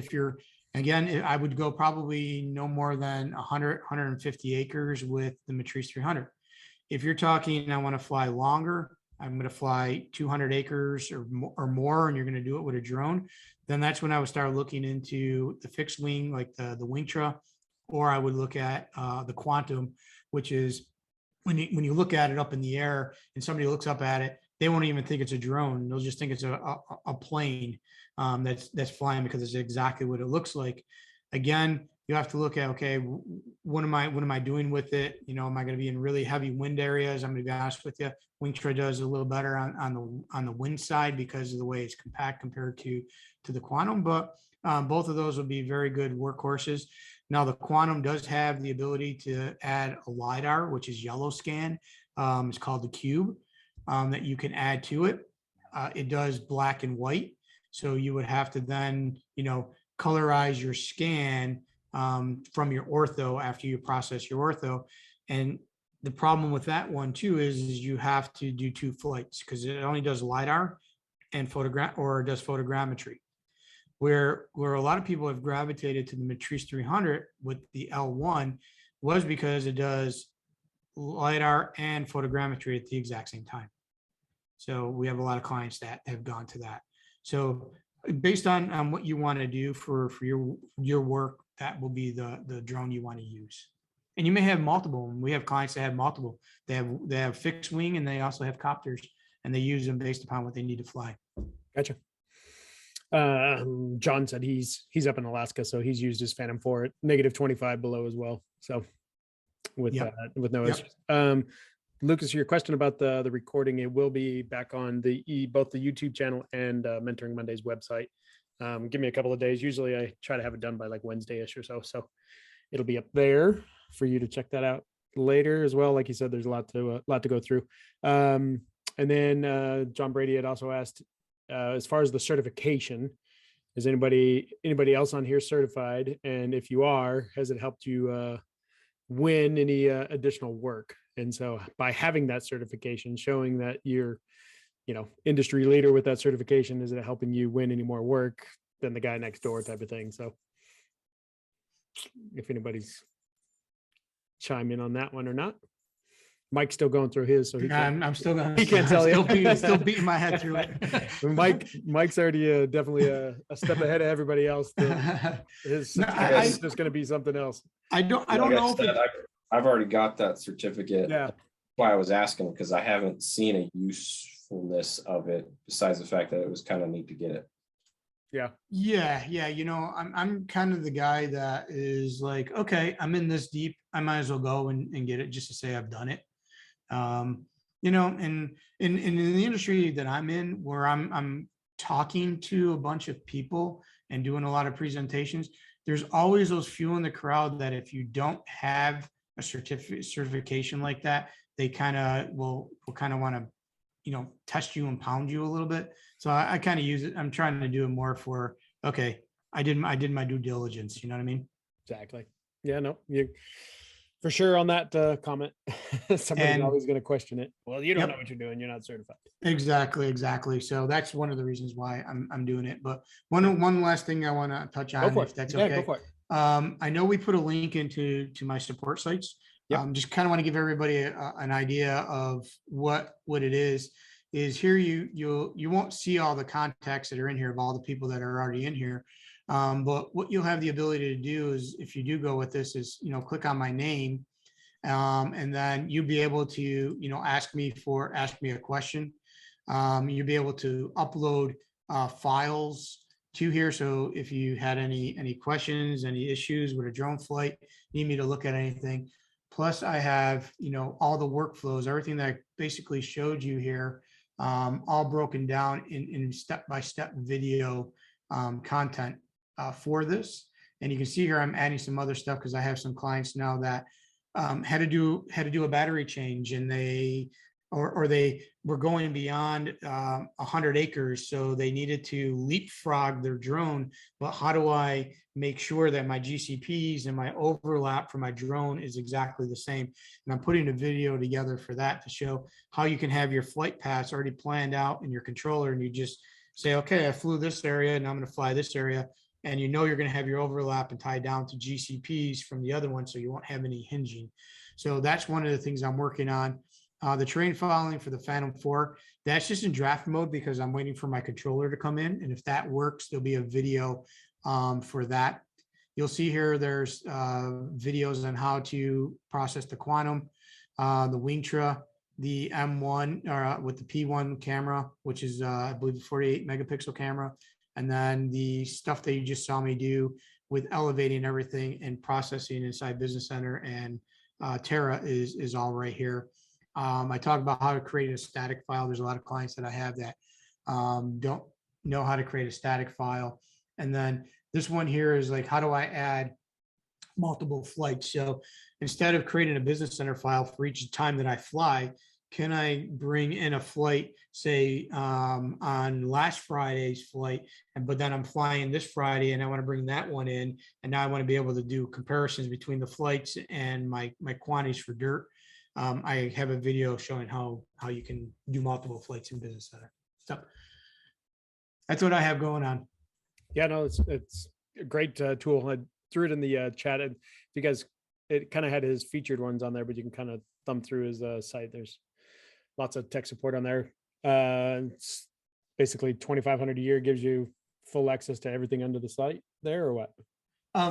I would go probably no more than 100, 150 acres with the Matrice 300. If you're talking, I want to fly longer, I'm going to fly 200 acres or more, and you're going to do it with a drone, then that's when I would start looking into the fixed wing, like the Wingtra, or I would look at the Quantum, which is when you look at it up in the air and somebody looks up at it, they won't even think it's a drone. They'll just think it's a plane that's flying, because it's exactly what it looks like. Again, you have to look at, okay, what am I doing with it? Am I going to be in really heavy wind areas? I'm going to be honest with you. Wingtra does a little better on the wind side because of the way it's compact compared to the Quantum, but both of those will be very good workhorses. Now, the Quantum does have the ability to add a LiDAR, which is yellow scan. It's called the Cube, that you can add to it. It does black and white. So you would have to then, colorize your scan from your ortho after you process your ortho. And the problem with that one too is you have to do 2 flights, because it only does LiDAR and does photogrammetry. Where a lot of people have gravitated to the Matrice 300 with the L1 was because it does LiDAR and photogrammetry at the exact same time. So we have a lot of clients that have gone to that. So based on what you want to do for your work, that will be the drone you want to use. And you may have multiple. We have clients that have multiple. They have fixed wing, and they also have copters, and they use them based upon what they need to fly. Gotcha. John said he's up in Alaska, so he's used his Phantom 4 at -25 below as well. So with no issues. Lucas, your question about the recording, it will be back on both the YouTube channel and Mentoring Mondays website. Give me a couple of days. Usually I try to have it done by like Wednesday-ish or so. So it'll be up there for you to check that out later as well. Like you said, there's a lot to go through. And then John Brady had also asked, as far as the certification, is anybody else on here certified? And if you are, has it helped you win any additional work? And so by having that certification, showing that you're, industry leader with that certification, is it helping you win any more work than the guy next door type of thing? So if anybody's chime in on that one or not. Mike's still going through his, so I'm still going. He can't tell you. Still beating my head through it. Mike's already definitely a step ahead of everybody else. His is just going to be something else. I don't know if I've already got that certificate. Yeah. That's why I was asking, because I haven't seen a usefulness of it besides the fact that it was kind of neat to get it. Yeah. I'm kind of the guy that is like, okay, I'm in this deep, I might as well go and get it just to say I've done it. And in the industry that I'm in, where I'm talking to a bunch of people and doing a lot of presentations, there's always those few in the crowd that if you don't have a certification like that, they kind of will want to, test you and pound you a little bit. So I kind of use it. I'm trying to do it more for, okay, I did my due diligence. You know what I mean? Exactly. Yeah, no, you for sure on that comment. Somebody's always going to question it. Well, you don't know what you're doing. You're not certified. Exactly. So that's one of the reasons why I'm doing it. But one last thing I want to touch on, if that's okay. Go for it. I know we put a link into my support sites. Yep. Just kind of want to give everybody an idea of what it is here. You won't see all the contacts that are in here of all the people that are already in here. But what you'll have the ability to do is, if you do go with this, is, click on my name, and then you'll be able to, ask me a question. You'll be able to upload files to here. So if you had any questions, any issues with a drone flight, need me to look at anything. Plus I have, all the workflows, everything that I basically showed you here, all broken down in step-by-step video content for this. And you can see here, I'm adding some other stuff because I have some clients now that had to do a battery change, and they were going beyond 100 acres, so they needed to leapfrog their drone. But how do I make sure that my GCPs and my overlap for my drone is exactly the same? And I'm putting a video together for that to show how you can have your flight paths already planned out in your controller, and you just say, okay, I flew this area and I'm going to fly this area. And you're going to have your overlap and tie down to GCPs from the other one, so you won't have any hinging. So that's one of the things I'm working on. The terrain following for the Phantom 4, that's just in draft mode because I'm waiting for my controller to come in. And if that works, there'll be a video for that. You'll see here, there's videos on how to process the Quantum, the Wingtra, the M1 with the P1 camera, which is, I believe, 48 megapixel camera. And then the stuff that you just saw me do with elevating everything and processing inside Business Center and Terra is all right here. I talked about how to create a static file. There's a lot of clients that I have that don't know how to create a static file. And then this one here is like, how do I add multiple flights? So instead of creating a Business Center file for each time that I fly, can I bring in a flight, say on last Friday's flight, but then I'm flying this Friday and I want to bring that one in, and now I want to be able to do comparisons between the flights and my quantities for dirt. I have a video showing how you can do multiple flights in Business Center. So that's what I have going on. Yeah, no, it's a great tool. I threw it in the chat. And you guys, it kind of had his featured ones on there, but you can kind of thumb through his site. There's lots of tech support on there. It's basically $2,500 a year, gives you full access to everything under the site there, or what? I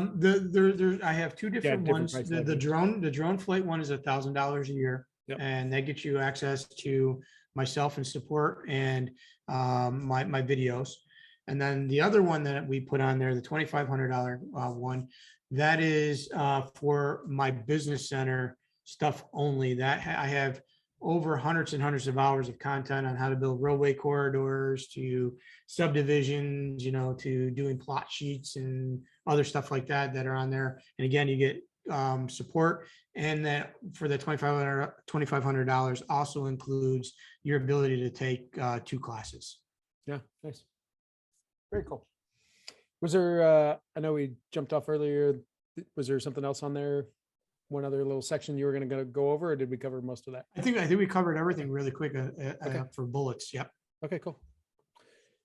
have two different ones. price The drone flight one is $1,000 a year. Yep. And that gets you access to myself and support and my videos. And then the other one that we put on there, the $2,500 one, that is for my Business Center stuff only. That I have over hundreds and hundreds of hours of content on how to build roadway corridors, to subdivisions, to doing plot sheets and other stuff like that are on there. And again, you get support, and that for the $2,500 also includes your ability to take 2 classes. Yeah, nice. Very cool. Was there, I know we jumped off earlier. Was there something else on there? One other little section you were going to go over, or did we cover most of that? I think we covered everything really quick for bullets. Yep. Okay, cool.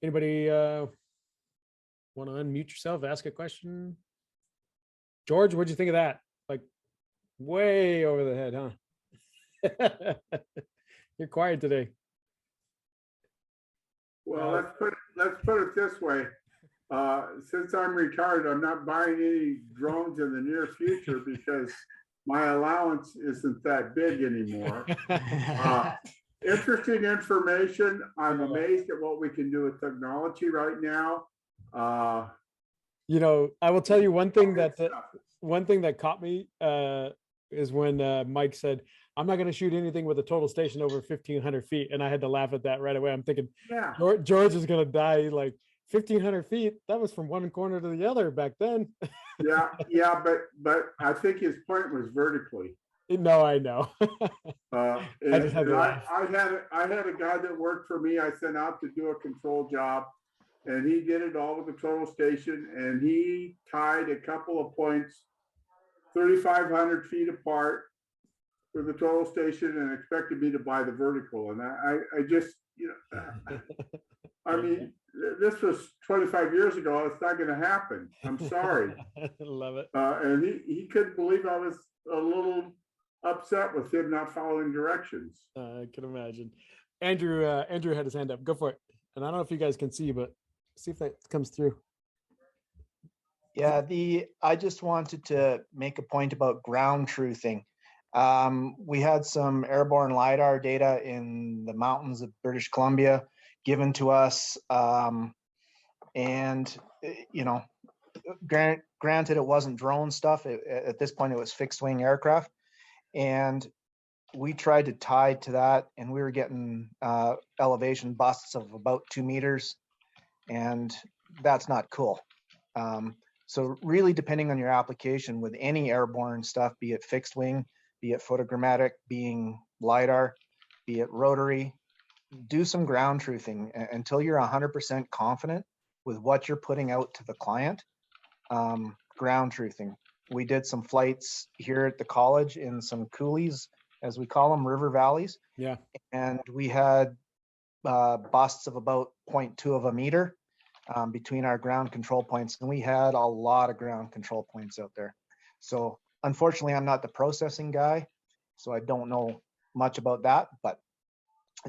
Anybody want to unmute yourself, ask a question? George, what'd you think of that? Like way over the head, huh? You're quiet today. Well, let's put it this way. Since I'm retired, I'm not buying any drones in the near future because my allowance isn't that big anymore. Interesting information. I'm amazed at what we can do with technology right now. I will tell you one thing that caught me is when Mike said, I'm not going to shoot anything with a total station over 1,500 feet. And I had to laugh at that right away. I'm thinking, yeah, George is going to die like 1,500 feet. That was from one corner to the other back then. yeah, but I think his point was vertically. No, I know. I had a guy that worked for me. I sent out to do a control job, and he did it all with the total station, and he tied a couple of points 3,500 feet apart with the total station and expected me to buy the vertical. And I just, I mean, this was 25 years ago. It's not going to happen. I'm sorry. Love it. And he couldn't believe I was a little upset with him not following directions. I can imagine. Andrew had his hand up. Go for it. And I don't know if you guys can see, but see if that comes through. Yeah, I just wanted to make a point about ground truthing. We had some airborne LiDAR data in the mountains of British Columbia given to us. And, you know, granted, it wasn't drone stuff. At this point, it was fixed wing aircraft. And we tried to tie to that, and we were getting elevation busts of about 2 meters. And that's not cool. So really, depending on your application with any airborne stuff, be it fixed wing, be it photogrammetric, being LiDAR, be it rotary, do some ground truthing until you're 100% confident with what you're putting out to the client. Ground truthing. We did some flights here at the college in some coulees, as we call them, river valleys. Yeah. And we had busts of about 0.2 of a meter between our ground control points. And we had a lot of ground control points out there. So unfortunately, I'm not the processing guy, so I don't know much about that, but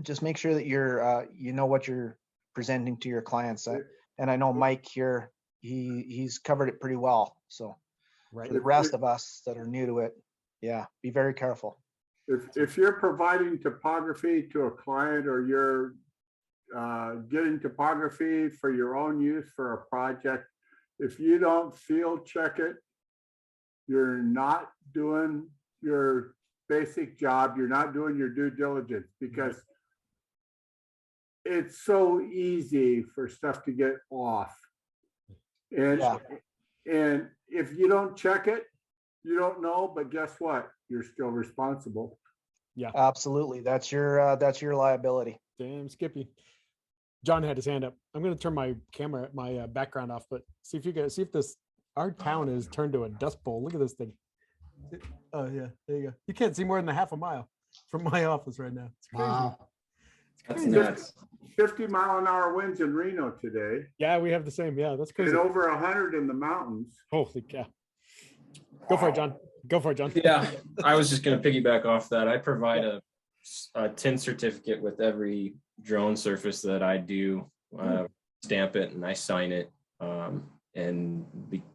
just make sure that you're, you know what you're presenting to your clients. And I know Mike here, he's covered it pretty well. So Right. for the rest of us that are new to it, yeah, be very careful. If you're providing topography to a client, or you're getting topography for your own use for a project, if you don't field check it, you're not doing your basic job, you're not doing your due diligence, because it's so easy for stuff to get off. And Yeah. and if you don't check it, you don't know, but guess what? You're still responsible. Yeah. Absolutely. That's your liability. Damn Skippy. John had his hand up. I'm going to turn my camera, my background off, but see if you guys see if this, our town is turned to a dust bowl. Look at this thing. Oh yeah, there you go. You can't see more than a half a mile from my office right now. It's crazy. Wow. That's crazy. nuts. 50-mile-an-hour winds in Reno today, Yeah, we have the same. Yeah, that's and crazy. over 100 in the mountains. Holy cow. Go for it, John. Go for it, John. Yeah, I was just going to piggyback off that. I provide a tin certificate with every drone surface that I do, stamp it and I sign it. And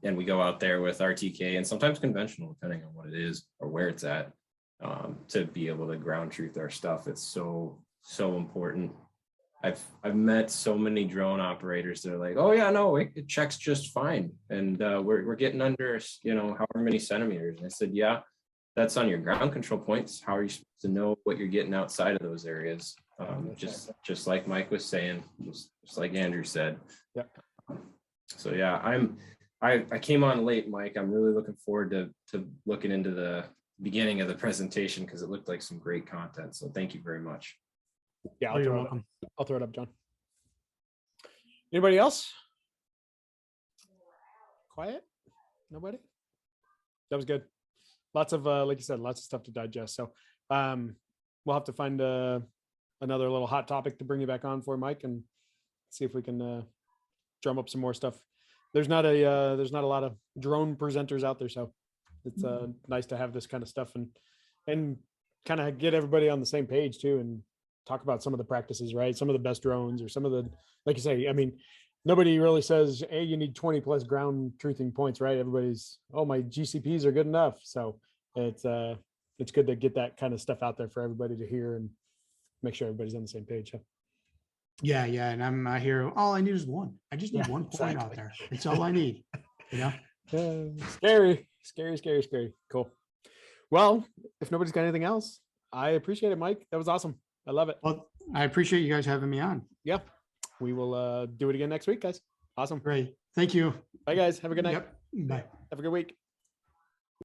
we go out there with RTK and sometimes conventional, depending on what it is or where it's at, to be able to ground truth our stuff. It's so important. I've met so many drone operators that are like, oh yeah, no, it checks just fine, and we're getting under, you know, however many centimeters. And I said, yeah, that's on your ground control points. How are you supposed to know what you're getting outside of those areas? Just like Mike was saying, just like Andrew said. Yeah. So yeah, I came on late, Mike. I'm really looking forward to looking into the beginning of the presentation, because it looked like some great content. So thank you very much. Yeah, Oh, you're welcome. I'll throw it up, John. Anybody else? Quiet? Nobody? That was good. Lots of, like you said, lots of stuff to digest. So we'll have to find another little hot topic to bring you back on for, Mike, and see if we can drum up some more stuff. There's not a lot of drone presenters out there, so it's nice to have this kind of stuff and kind of get everybody on the same page too, and talk about some of the practices, right? Some of the best drones, or some of the, like you say, I mean, nobody really says, hey, you need 20 plus ground truthing points, right? Everybody's, oh, my GCPs are good enough. So it's good to get that kind of stuff out there for everybody to hear and make sure everybody's on the same page. Yeah. And I'm not here. All I need is one. I just need one point out there. It's all I need. You know? Scary. Cool. Well, if nobody's got anything else, I appreciate it, Mike. That was awesome. I love it. Well, I appreciate you guys having me on. Yeah. We will do it again next week, guys. Awesome. Great. Thank you. Bye, guys. Have a good night. Yep. Bye. Have a good week.